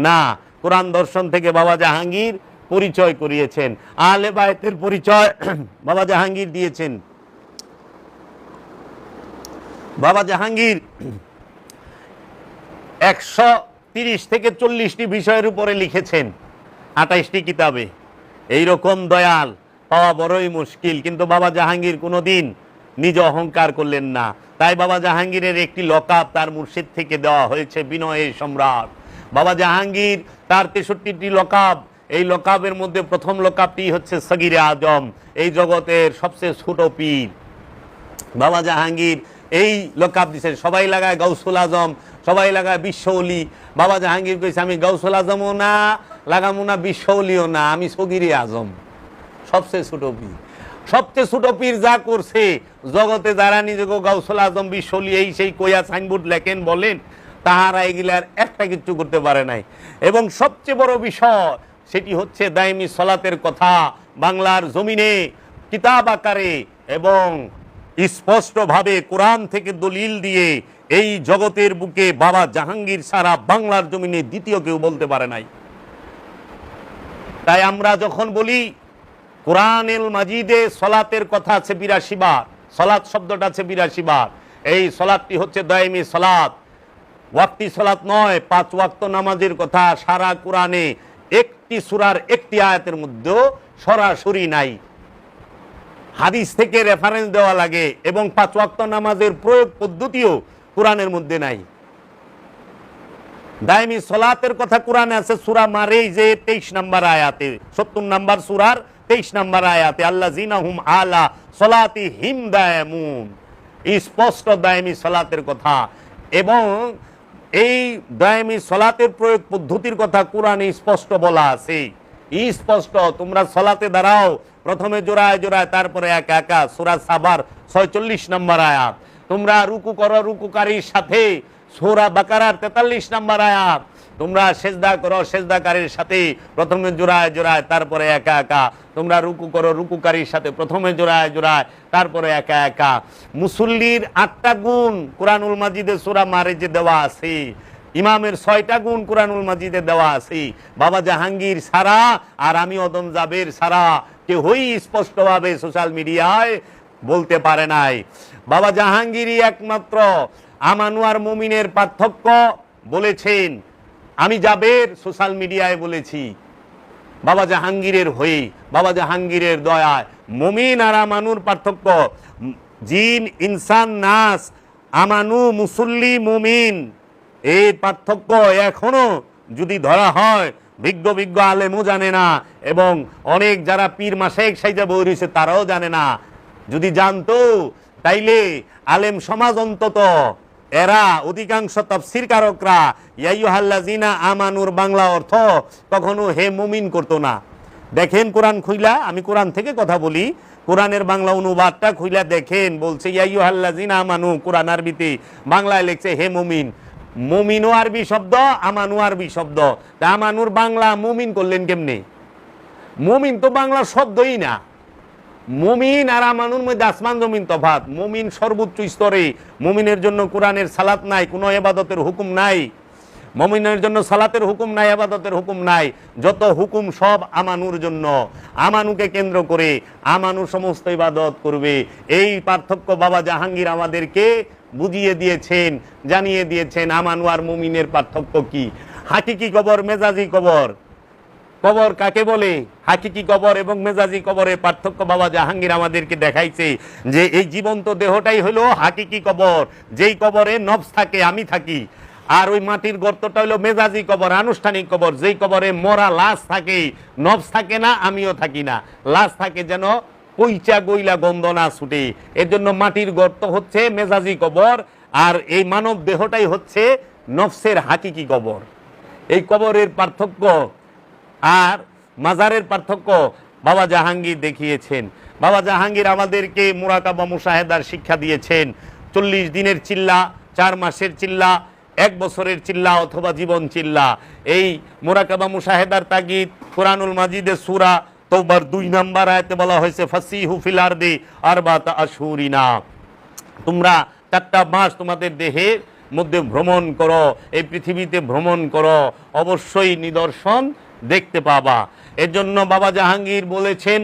না। কোরআন দর্শন থেকে বাবা জাহাঙ্গীর পরিচয় করিয়েছেন। আহলে বায়তের পরিচয় বাবা জাহাঙ্গীর দিয়েছেন। বাবা জাহাঙ্গীর 103 30 থেকে 40টি বিষয়ের উপরে লিখেছেন 28টি কিতাবে। এইরকম দয়াল পাওয়া বড়ই মুশকিল। কিন্তু বাবা জাহাঙ্গীর কোনোদিন নিজ অহংকার করলেন না। তাই বাবা জাহাঙ্গীরের একটি লকাব তার মুর্শিদ থেকে দেওয়া হয়েছে বিনয়ের সম্রাট। বাবা জাহাঙ্গীর তার 63টি লকাব, এই লকাবের মধ্যে প্রথম লকাবটি হচ্ছে সগিরে আজম, এই জগতের সবচেয়ে ছোট পীর। বাবা জাহাঙ্গীর এই লকাব দিচ্ছেন। সবাই লাগায় গাউসুল আজম, সবাই লাগায় বিশ্বলি। বাবা জাহাঙ্গীর কইছে আমি গাউসুল আজমও না লাগামো না, বিশ্বলিও না, আমি সগিরে আজম, সবচেয়ে ছোট পীর। সবচেয়ে ছোট পীর যা করছে, জগতে যারা নিজেকে গাউসুল আজম বিশ্বলি এই সেই কইয়া সাইনবোর্ড লেখেন বলেন, তাহারা এগুলার একটা কিচ্ছু করতে পারে নাই। এবং সবচেয়ে বড় বিষয় সেটি হচ্ছে দাইমি সলাতের কথা বাংলার জমিনে কিতাব আকারে এবং স্পষ্টভাবে কোরআন থেকে দলিল দিয়ে এই জগতের বুকে বাবা জাহাঙ্গীর সারা বাংলার জমিনে দ্বিতীয় কেউ বলতে পারে নাই। তাই আমরা যখন বলি কোরআনুল মাজিদে সলাতের কথা আছে 82 বার, সলাত শব্দটা আছে 82 বার। এই সলাতটি হচ্ছে দাইমি সলাত, ওয়াক্তি সলাত নয়। 5 ওয়াক্ত নামাজের কথা সারা কোরআনে একটি সূরার একটি আয়াতের মধ্যেও সরাসরি নাই, হাদিস থেকে রেফারেন্স দেওয়া লাগে। এবং 5 ওয়াক্ত নামাজের প্রয়োগ পদ্ধতিও কোরআনের মধ্যে নাই। দাইমি সলাতের কথা কোরআনে আছে সূরা মারিজে 23 নম্বর আয়াতে, 70 নম্বর সূরার 23 নম্বর আয়াতে, আল্লাযিনা হুম আলা সলাতিহিম দায়মুন, স্পষ্ট দাইমি সলাতের কথা। এবং এই দাইমি সলাতের প্রয়োগ পদ্ধতির কথা কোরআনে স্পষ্ট বলা আছে, স্পষ্ট। তোমরা সলাতে দাঁড়াও, প্রথমে জোড়ায় জোড়ায়, তারপরে একা একা, সূরা সাবার 46 নম্বর আয়াত। তোমরা রুকু করো রুকুকারীর সাথে, সূরা বাকারার 43 নম্বর আয়াত। তোমরা সেজদা করো সেজদাকারীর সাথে, প্রথমে জোড়ায় জোড়ায়, তারপরে একা একা। তোমরা রুকু করো রুকুকারীর সাথে, প্রথমে জোড়ায় জোড়ায়, তারপরে একা একা। মুসল্লির 8টা গুণ কোরআনুল মাজিদে সূরা মারিজে দেওয়া আছে, ইমামের 6টা গুণ কোরআনুল মাজিদে দেওয়া আছে। বাবা জাহাঙ্গীর সারা আর আমি অদম জাবের সারা কেউই স্পষ্টভাবে সোশ্যাল মিডিয়ায় বলতে পারে নাই। বাবা জাহাঙ্গীরই একমাত্র আমানু আর মুমিনের পার্থক্য বলেছেন। আমি জাবের সোশ্যাল মিডিয়ায় বলেছি বাবা জাহাঙ্গীরের হয়ে, বাবা জাহাঙ্গীরের দয়ায়। মুমিন আর আমানুর পার্থক্য, জিন ইনসান নাস, আমানু মুসল্লি মুমিন, এই পার্থক্য এখনো যদি ধরা হয় বিজ্ঞ বিজ্ঞ আলেমও জানে না, এবং অনেক যারা পীর মাশায়েখ সাইজা বই রয়েছে তারাও জানে না। যদি জানতো তাইলে আলেম সমাজ অন্তত এরা অধিকাংশ তাফসীর কারকরা ইয়া আইয়ুহাল্লাযিনা আমানুর বাংলা অর্থ কখনো হে মুমিন করতো না। দেখেন কোরআন খুইলা, আমি কোরআন থেকে কথা বলি, কোরআনের বাংলা অনুবাদটা খুইলা দেখেন, বলছে ইয়া আইয়ুহাল্লাযিনা আমানু, কোরআন আরবিতে, বাংলায় লিখছে হে মুমিন। মুমিনও আরবি শব্দ, আমানু আরবি শব্দ। তা আমানুর বাংলা মুমিন করলেন কেমনে? মুমিন তো বাংলা শব্দই না। মুমিন আর আমানুর মধ্যে আসমান জমিন তফাৎ। মুমিন সর্বোচ্চ স্তরে, মুমিনের জন্য কোরআনের সালাত নাই, কোনো ইবাদতের হুকুম নাই। মুমিনের জন্য সালাতের হুকুম নাই, ইবাদতের হুকুম নাই, যত হুকুম সব আমানুর জন্য। আমানুকে কেন্দ্র করে আমানু সমস্ত ইবাদত করবে। এই পার্থক্য বাবা জাহাঙ্গীর আমাদেরকে বুঝিয়ে দিয়েছেন, জানিয়ে দিয়েছেন আমানু আর মুমিনের পার্থক্য কি। হাকিকি কবর, মেজাজি কবর, কবর কাকে বলে? হাকিকি কবর এবং মেজাজি কবরের পার্থক্য বাবা জাহাঙ্গীর আমাদেরকে দেখাইছে যে এই জীবন্ত দেহটাই হলো হাকিকি কবর, যেই কবরে নফস থাকে, আমি থাকি। আর ওই মাটির গর্তটা হলো মেজাজি কবর, আনুষ্ঠানিক কবর, যেই কবরে মরা লাশ থাকে, নফস থাকে না, আমিও থাকি না। লাশ থাকে যেন পইচা গইলা গন্ধ না ছুটে, এর জন্য মাটির গর্ত হচ্ছে মেজাজি কবর, আর এই মানব দেহটাই হচ্ছে নফসের হাকিকি কবর। এই কবরের পার্থক্য আর মাজারের পার্থক্য বাবা জাহাঙ্গীর দেখিয়েছেন। বাবা জাহাঙ্গীর আমাদেরকে মুরাকাবা মুশাহেদার শিক্ষা দিয়েছেন। 40 দিনের চিল্লা, 4 মাসের চিল্লা, 1 বছরের চিল্লা অথবা জীবন চিল্লা। এই মুরাকাবা মুশাহেদার তাগিদ কোরআনুল মাজিদে সূরা তওবার 2 নম্বর আয়াতে বলা হয়েছে ফাসিহু ফিল আরদি আরবাতা আশহুরিনা, তোমরা 4টা মাস তোমাদের দেহের মধ্যে ভ্রমণ করো, এই পৃথিবীতে ভ্রমণ করো, অবশ্যই নিদর্শন দেখতে পাবা। এর জন্য বাবা জাহাঙ্গীর বলেছেন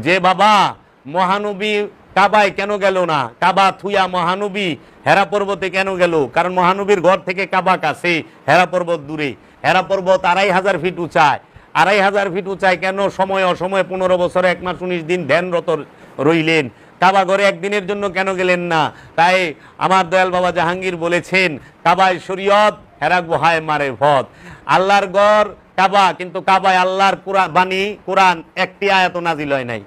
যে বাবা মহানবী কাবায় কেন গেল না? কাবা থুয়া মহানবী হেরা পর্বতে কেন গেল? কারণ মহানবীর ঘর থেকে কাবা কাছে, হেরা পর্বত দূরে। হেরা পর্বত 2500 ফিট উঁচায়। 2500 ফিট উঁচায় কেন সময় অসময়ে 15 বছর 1 মাস 19 দিন ধ্যানরত রইলেন? কাবা ঘরে একদিনের জন্য কেন গেলেন না? তাই আমার দয়াল বাবা জাহাঙ্গীর বলেছেন, কাবায় শরীয়ত, হেরা গুহায় মারে ভদ। আল্লাহর ঘর কাবা, কিন্তু কাবায় আল্লাহর বাণী কোরআন একটি আয়াত নাজিল হয় নাই।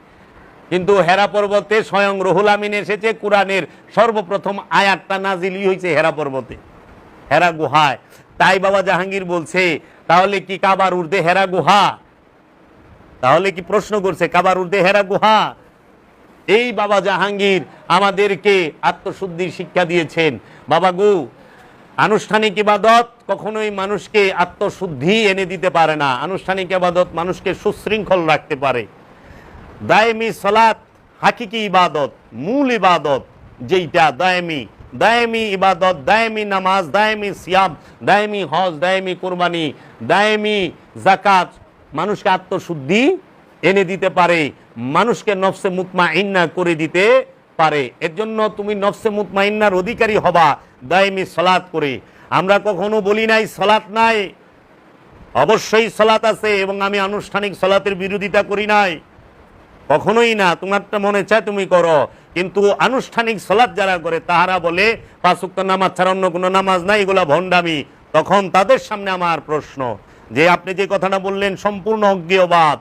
কিন্তু হেরা পর্বতে স্বয়ং রুহুল আমিন এসেছে, কোরআনের সর্বপ্রথম আয়াতটা নাজিলই হয়েছে হেরা পর্বতে, হেরা গুহায়। তাই বাবা জাহাঙ্গীর বলছে, তাহলে কি কাবার ঊর্ধ্বে হেরা গুহা? তাহলে কি প্রশ্ন করছে কাবার ঊর্ধ্বে হেরা গুহা? এই বাবা জাহাঙ্গীর আমাদেরকে আত্মশুদ্ধির শিক্ষা দিয়েছেন। বাবা গো, আনুষ্ঠানিক ইবাদত কখনোই মানুষকে আত্মশুদ্ধি এনে দিতে পারে না। আনুষ্ঠানিক ইবাদত মানুষকে সুশৃঙ্খল রাখতে পারে। দায়েমি সালাত হাকিকি ইবাদত, মূল ইবাদত যেইটা দায়েমি ইবাদত, দায়েমি নামাজ, দায়েমি সিয়াম, দায়েমি হজ, দায়েমি কুরবানি, দায়েমি যাকাত মানুষকে আত্মশুদ্ধি এনে দিতে পারে, মানুষকে নফসে মুতমাইন্না করে দিতে পারে। এর জন্য তুমি নফসে মুতমাইন্নার অধিকারী হবা দায়েমি সালাত করে। আমরা কখনো বলি নাই সালাত নাই, অবশ্যই সালাত আছে, এবং আমি আনুষ্ঠানিক সালাতের বিরোধিতা করি নাই, কখনোই না। তোমারটা মনে চায় তুমি করো, কিন্তু আনুষ্ঠানিক সালাত যারা করে তাহারা বলে 5 ওয়াক্ত নামাজ ছাড়া অন্য কোনো নামাজ নাই, এগুলা ভণ্ডামি। তখন তাদের সামনে আমার প্রশ্ন, যে আপনি যে কথাটা বললেন সম্পূর্ণ অজ্ঞেয়বাদ,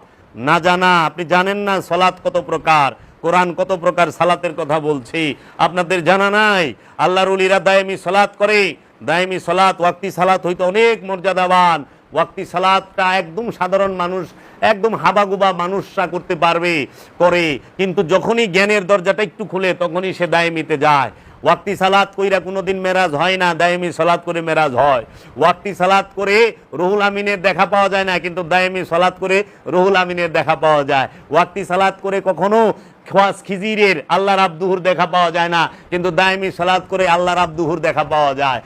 না জানা, আপনি জানেন না সালাত কত প্রকার, কোরআন কত প্রকার সালাতের কথা বলছি, আপনাদের জানা নাই। আল্লাহর ওলিরা দায়েমি সালাত করে। দায়েমি সালাত, ওয়াক্তি সালাত হইতে অনেক মর্যাদাবান। ওয়াক্তি সালাতটা একদম সাধারণ মানুষ, একদম হাবাগুবা মানুষরা করতে পারবে, করে, কিন্তু যখনই জ্ঞানের দরজাটা একটু খুলে তখনই সে দায়েমিতে যায়। ওয়াক্তি সালাত কইরা কোনোদিন মেরাজ হয় না, দায়েমি সালাত করে মেরাজ হয়। ওয়াক্তি সালাত করে রুহুল আমিনের দেখা পাওয়া যায় না, কিন্তু দায়েমি সালাত করে রুহুল আমিনের দেখা পাওয়া যায়। ওয়াক্তি সালাত করে কখনো খোয়াস খিজিরের আল্লাহর আব্দুহুর দেখা পাওয়া যায় না, কিন্তু দায়েমি সালাত করে আল্লাহর আব্দুহুর দেখা পাওয়া যায়।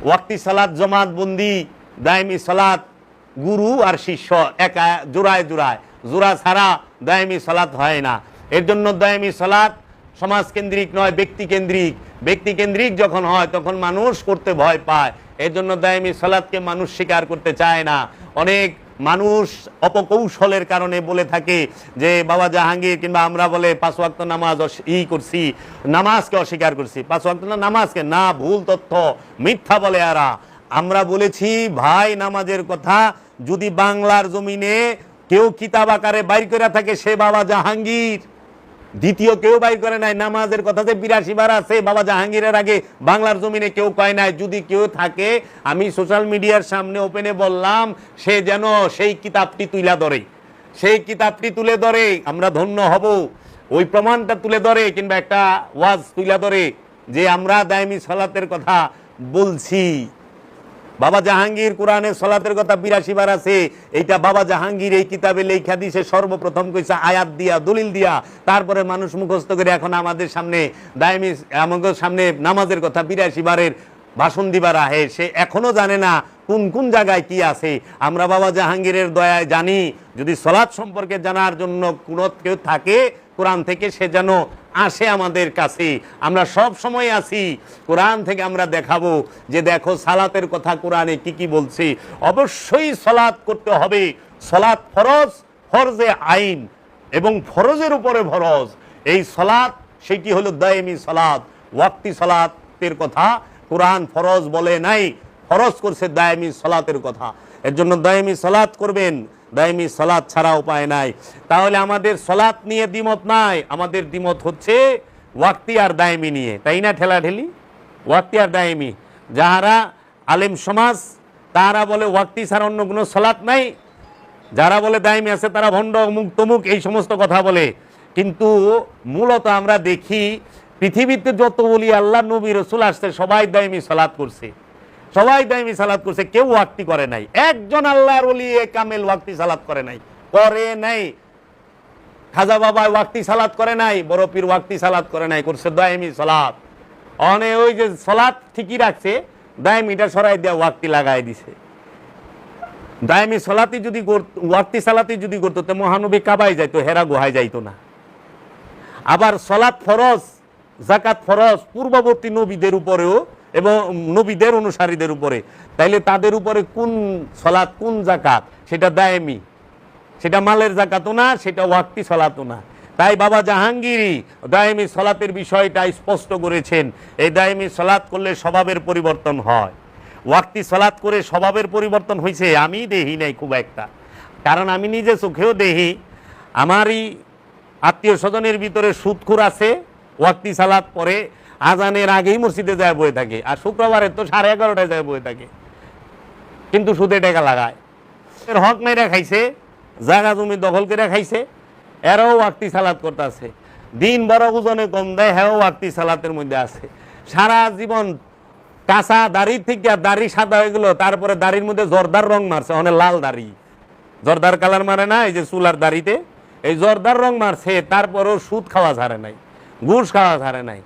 ওয়াক্তি সালাত জমাত বন্দি, দায়েমি সালাত গুরু আর শিষ্য একা জোড়ায় জোড়ায়, জোড়া ছাড়া দায়েমি সালাত হয় না। এর জন্য দায়েমি সালাত সমাজ কেন্দ্রিক নয়, ব্যক্তি কেন্দ্রিক। ব্যক্তি কেন্দ্রিক যখন হয় তখন মানুষ করতে ভয় পায়। এর জন্য দায়েমি সালাতকে মানুষ স্বীকার করতে চায় না। অনেক মানুষ অপকৌশলের কারণে বলে থাকে যে বাবা জাহাঙ্গীর কিংবা আমরা বলে 5 ওয়াক্ত নামাজ করছি, নামাজকে অস্বীকার করছি। 5 ওয়াক্ত নামাজকে না, ভুল তথ্য, মিথ্যা বলে এরা। আমরা বলেছি ভাই, নামাজের কথা যদি বাংলার জমিনে কেউ কিতাব আকারে বাইর করে থাকে সে বাবা জাহাঙ্গীর, দ্বিতীয় কেউ বাইর করে নাই। নামাজের কথা যে 82 বার আছে বাবা জাহাঙ্গীরের আগে বাংলার জমিনে কেউ কয় নাই। যদি কেউ থাকে, আমি সোশ্যাল মিডিয়ার সামনে ওপেনে বললাম, সে যেন সেই কিতাবটি তুলে ধরে, সেই কিতাবটি তুলে ধরে, আমরা ধন্য হব। ওই প্রমাণটা তুলে ধরে, কিংবা একটা ওয়াজ তুলে ধরে যে আমরা দায়েমি সালাতের কথা বলছি। বাবা জাহাঙ্গীর কোরআনে সালাতের কথা 82 বার আছে। এইটা বাবা জাহাঙ্গীর এই কিতাবে লেখা দিয়েছে, সর্বপ্রথম কইছে আয়াত দিয়া, দলিল দিয়া, তারপরে মানুষ মুখস্থ করে এখন আমাদের সামনে দায়েমি, আমাদের সামনে নামাজের কথা 82 বারের ভাষণ দিবার আহে। সে এখনো জানে না কোন কোন জায়গায় কি আছে। আমরা বাবা জাহাঙ্গীরের দয়ায় জানি। যদি সালাত সম্পর্কে জানার জন্য কোনো কেউ থাকে কোরআন থেকে, সে যেন আসে আমাদের কাছে। আমরা সব সময় আছি, কোরআন থেকে আমরা দেখাবো যে দেখো সালাতের কথা কোরআনে কি কি বলছে। অবশ্যই সালাত করতে হবে। সালাত ফরজ, ফরজে আইন, এবং ফরজের উপরে ফরজ। এই সালাত সেটি হলো দায়েমি সালাত। ওয়াক্তি সালাতের কথা কোরআন ফরজ বলে নাই, ফরজ করছে দায়েমি সালাতের কথা। এর জন্য দায়েমি সালাত করবেন, দায়েমি সালাত ছাড়া উপায় নাই। তাহলে আমাদের সালাত নিয়ে দ্বিমত নাই, আমাদের দ্বিমত হচ্ছে ওয়াক্তি আর দায়েমি নিয়ে, তাই না? ঠেলাঠেলি ওয়াক্তি আর দায়েমি। যারা আলেম সমাজ তারা বলে ওয়াক্তি ছাড়া অন্য কোনো সালাত নাই, যারা বলে দায়েমি আছে তারা ভণ্ড, অমুক তমুক, এই সমস্ত কথা বলে। কিন্তু মূলত আমরা দেখি পৃথিবীতে যত বলি আল্লাহ নবী রসুল আসছে সবাই দায়েমি সালাত করছে, সবাই দায়েমি সালাত করছে, কেউ ওয়াক্তি করে নাই। একজন আল্লাহর ওলি কামেল ওয়াক্তি সালাত করে নাই, করে নাই। খাজা বাবা ওয়াক্তি সালাত করে নাই, বড় পীর ওয়াক্তি সালাত করে নাই, করছে দায়েমি সালাত। ওই যে সালাত ঠিকই রাখছে, দায়েমিটা সরাই দেওয়া ওয়াক্তি লাগাই দিছে। দায়েমি সালাতি যদি ওয়াক্তি সালাতি যদি করতো তো মহানবী কাবায় যাইতো, হেরা গুহায় যাইতো না। আবার সলাৎ ফরজ, যাকাত ফরজ পূর্ববর্তী নবীদের উপরেও এবং নবীদের অনুসারীদের উপরে। তাইলে তাদের উপরে কোন সলাৎ কোন যাকাত? সেটা দায়েমি, সেটা মালের যাকাতও না, সেটা ওয়াক্তি সলাতও না। তাই বাবা জাহাঙ্গীরই দায়েমি সলাতের বিষয়টা স্পষ্ট করেছেন। এই দায়েমি সলাৎ করলে স্বভাবের পরিবর্তন হয়। ওয়াক্তি সলাৎ করে স্বভাবের পরিবর্তন হয়েছে আমি দেখি নাই খুব একটা, কারণ আমি নিজে চোখেও দেখি আমারই আত্মীয় স্বজনের ভিতরে সুদখোর আছে, ওয়াক্তি সালাত পরে আজানের আগেই মসজিদে যায় বয়ে থাকে, আর শুক্রবারে তো 11:30টায় যায় বয়ে থাকে, কিন্তু সুদে টাকা লাগায়। এর হক মেরে খাইছে, জায়গা জমি দখল করে খাইছে, এরাও ওয়াক্তি সালাত করতেছে। দিন বড় ওজনে কম দেয়, হ্যাঁ ওয়াক্তি সালাতের মধ্যে আছে। সারা জীবন কাঁচা দাড়ি থেকে দাড়ি সাদা হয়ে গেল, তারপরে দাড়ির মধ্যে জর্দার রং মারছে, অনেক লাল দাড়ি, জর্দার কালার মারে না এই যে চুলার দাড়িতে, এই জর্দার রং মারছে, তারপরেও সুদ খাওয়া ছাড়ে নাই, ঘুষ খাওয়া ছাড়ে নাই।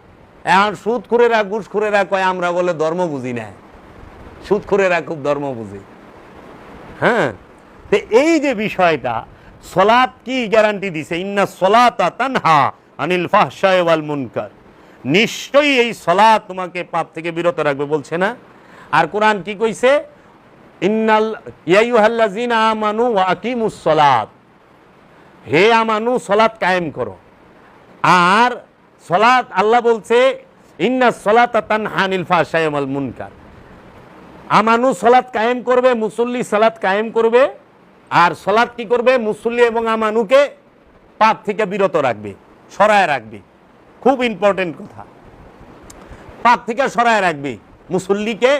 এখন সুদ খুরেরা ঘুষ খুরেরা কয় আমরা বলে ধর্ম বুঝি না, সুদ খুরেরা খুব ধর্ম বুঝি। হ্যাঁ, তো এই যে বিষয়টা, সলাত কি গ্যারান্টি দিছে? ইন্না সলাতা তানহা আনিল ফাহশাই ওয়াল মুনকার, নিশ্চয়ই এই সলাত তোমাকে পাপ থেকে বিরত রাখবে, বলছে না? আর কোরআন কি কইছে? ইন্নাল ইয়া আইয়ুহাল্লাযিনা আমানু ওয়া আকিমুস সলাত, হে আমানু সলাত কায়েম করো। আর সলাত আল্লাহ বলছে ইন্না সলাতা তানহা আনিল ফাহশাই ওয়াল মুনকার, আমানু সলাত কায়েম করবে, মুসল্লি সলাত কায়েম করবে। আর সলাত কি করবে? মুসল্লি এবং আমানুকে পাপ থেকে বিরত রাখবে, সরায় রাখবে। খুব ইম্পর্টেন্ট কথা, পাপ থেকে সরায় রাখবে মুসল্লিকে,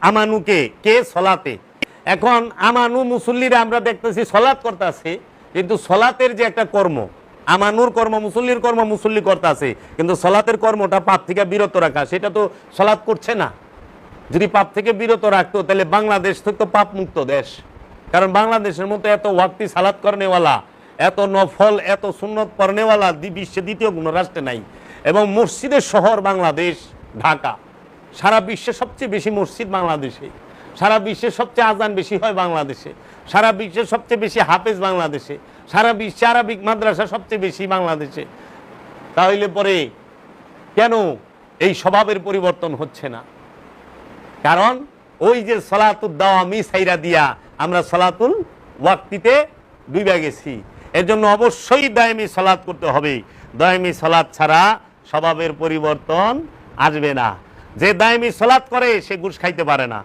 আমানুকে। কে? সলাতে। এখন আমানু মুসল্লিরা আমরা দেখতেছি সলাত করতেছে, কিন্তু সলাতের যে একটা কর্ম, আমানুর কর্ম, মুসল্লির কর্ম মুসল্লি করতেছে, কিন্তু সলাতের কর্মটা পাপ থেকে বিরত রাখা, সেটা তো সলাত করছে না। যদি পাপ থেকে বিরত রাখতো তাহলে বাংলাদেশ তো পাপ মুক্ত দেশ। কারণ বাংলাদেশের মতো এত ওয়াক্তি সালাত করনেওয়ালা, এত নফল, এত সুন্নত পড়নেওয়ালা বিশ্বে দ্বিতীয় কোনো রাষ্ট্রে নাই। এবং মসজিদের শহর বাংলাদেশ, ঢাকা। সারা বিশ্বে সবচেয়ে বেশি মসজিদ বাংলাদেশে, সারা বিশ্বে সবচেয়ে আজান বেশি হয় বাংলাদেশে, সারা বিশ্বে সবচেয়ে বেশি হাফেজ বাংলাদেশে, সারা বিশ্বে আরবিক মাদ্রাসা সবচেয়ে বেশি বাংলাদেশে। তাহলে পরে কেন এই স্বভাবের পরিবর্তন হচ্ছে না? কারণ ওই যে সলাতুল দাওয়ামি সাইরা দিয়া আমরা সলাতুল ওয়াক্তিতে ডুবে গেছি। এর জন্য অবশ্যই দায়মি সলাত করতে হবে। দায়মি সলাত ছাড়া স্বভাবের পরিবর্তন আসবে না। যে দায়মি সলাত করে সে ঘুষ খাইতে পারে না,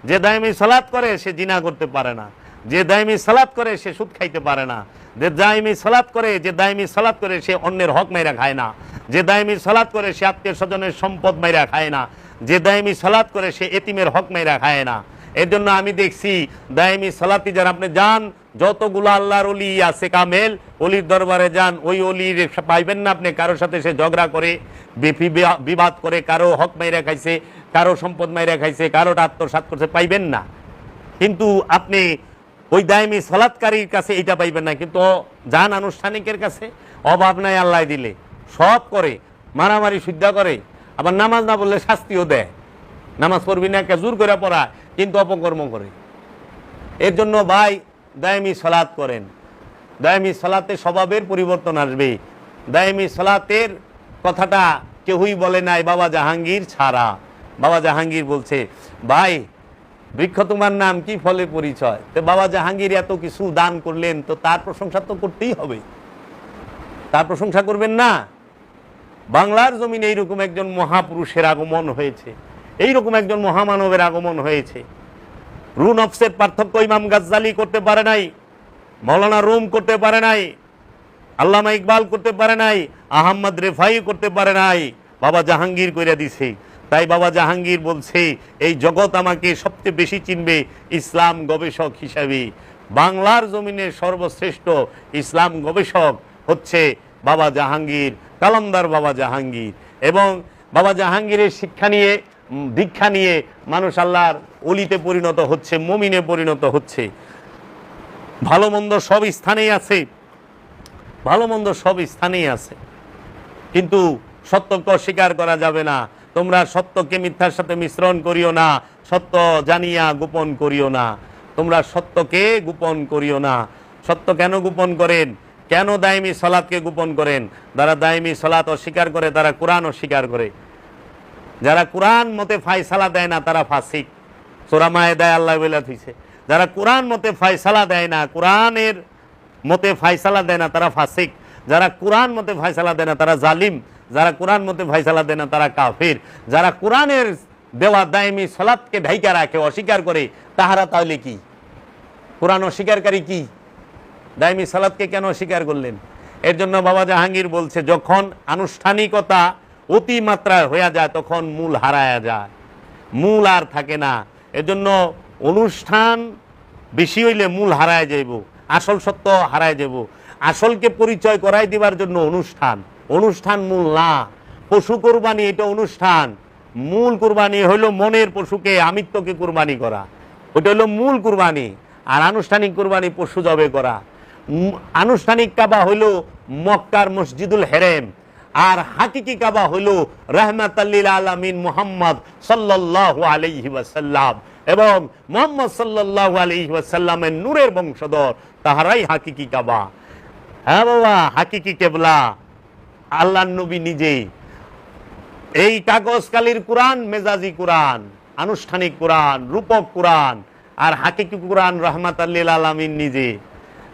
যে দায়মি সলাত করে সে জিনা করতে পারে না, যে দায়মি সলাত করে সে সুদ খাইতে পারে না, যে দায়মি সলাত করে সে অন্যের হক মাইরা খায় না, যে দায়মি সলাত করে সে আত্মীয় স্বজনের সম্পদ মাইরা খায় না, যে দায়মি সলাত করে সে এতিমের হক মাইরা খায় না। এর জন্য আমি দেখছি দায়মি সলাতি যারা, আপনি যান যতগুলো আল্লাহর ওলি আছে কামেল, অলির দরবারে যান, ওই অলির পাইবেন না আপনি কারোর সাথে সে ঝগড়া করে, বিবাদ করে, কারো হক মাইরা খাইছে, কারো সম্পদ মাইরা খাইছে, কারোটা আত্মসাৎ করছে, পাইবেন না। কিন্তু আপনি ওই দায়মি সলাৎকারীর কাছে এটা পাইবেন না। কিন্তু যান আনুষ্ঠানিকের কাছে, অভাব নাই আল্লাহ দিলে, সব করে, মারামারি শুদ্ধা করে, আবার নামাজ না বললে শাস্তিও দেয়। নামাজ পড়বি না, কে জোর করে পড়ায়, কিন্তু অপকর্ম করে। এর জন্য ভাই দায়মি সলাত করেন। দায়মি সলাতে স্বভাবের পরিবর্তন আসবে। দায়মি সলাতের কথাটা কেউই বলে নাই বাবা জাহাঙ্গীর ছাড়া। বাবা জাহাঙ্গীর বলছে, ভাই বৃক্ষ তোমার নাম কি, ফলে পরিচয়। তো বাবা জাহাঙ্গীর এত কিছু দান করলেন, তো তার প্রশংসা তো করতেই হবে। তার প্রশংসা করবেন না? বাংলার জমিনে এইরকম একজন মহাপুরুষের আগমন হয়েছে, এইরকম একজন মহামানবের আগমন হয়েছে। রু নফসের পার্থক্য ইমাম গাজ্জালি করতে পারে নাই, মৌলানা রুম করতে পারে নাই, আল্লামা ইকবাল করতে পারে নাই, আহমদ রেফাই করতে পারে নাই, বাবা জাহাঙ্গীর কইরা দিছে। তাই বাবা জাহাঙ্গীর বলছে, এই জগৎ আমাকে সবচেয়ে বেশি চিনবে ইসলাম গবেষক হিসাবে। বাংলার জমিনের সর্বশ্রেষ্ঠ ইসলাম গবেষক হচ্ছে বাবা জাহাঙ্গীর, কালামদার বাবা জাহাঙ্গীর। এবং বাবা জাহাঙ্গীরের শিক্ষা নিয়ে, দীক্ষা নিয়ে মানুষ আল্লাহর অলিতে পরিণত হচ্ছে, মুমিনে পরিণত হচ্ছে। ভালো মন্দ সব স্থানেই আছে, ভালো মন্দ সব স্থানেই আছে, কিন্তু সত্যকে অস্বীকার করা যাবে না। তোমরা সত্যকে মিথ্যার সাথে মিশ্রণ করিও না, সত্য জানিয়া গোপন করিও না। তোমরা সত্যকে গোপন করিও না। সত্য কেন গোপন করেন? কেন দায়মি সলাৎকে গোপন করেন? যারা দায়মি সলাৎ অস্বীকার করে তারা কোরআন অস্বীকার করে। যারা কোরআন মতে ফায়সালা দেয় না তারা ফাসিক। সূরা মায়েদায় আল্লাহ বলে দিয়েছে, যারা কোরআন মতে ফায়সালা দেয় না, কোরআনের মতে ফায়সালা দেয় না তারা ফাসিক। যারা কোরআন মতে ফায়সালা দেয় না তারা জালিম। যারা কোরআন মতে ফায়সালা দেয় না তারা কাফির। যারা কোরআনের দেওয়া দায়মি সলাৎকে ঢাইকা রাখে, অস্বীকার করে, তাহারা তাহলে কি? কোরআন অস্বীকারী কি? দায়মি সালাতকে কেন অস্বীকার করলেন? এর জন্য বাবা জাহাঙ্গীর বলছে, যখন আনুষ্ঠানিকতা অতিমাত্রায় হয়ে যায় তখন মূল হারায়া যায়, মূল আর থাকে না। এর জন্য অনুষ্ঠান বেশি হইলে মূল হারায় যাইব, আসল সত্য হারায় যাব। আসলকে পরিচয় করাই দিবার জন্য অনুষ্ঠান, অনুষ্ঠান মূল না। পশু কোরবানি এটা অনুষ্ঠান, মূল কোরবানি হইল মনের পশুকে, আমিত্বকে কোরবানি করা, ওটা হলো মূল কোরবানি। আর আনুষ্ঠানিক কোরবানি পশু জবে করা। আনুষ্ঠানিক কাবা হইল মক্কার মসজিদুল হেরেম, আর হাকিকি কাবা হইল রাহমাতাল লিল আলামিন মুহাম্মদ সাল্লাল্লাহু আলাইহি ওয়াসাল্লাম, এবং মুহাম্মদ সাল্লাল্লাহু আলাইহি ওয়াসাল্লামের নূরের বংশধর, তাহারাই হাকিকি কাবা। হ্যাঁ বাবা, হাকিকি কেবলা আল্লাহর নবী নিজেই। এই কাগজ কালির কোরআন মেজাজি কোরআন, আনুষ্ঠানিক কোরআন, রূপক কোরআন, আর হাকিকি কোরআন রাহমাতাল লিল আলামিন নিজে।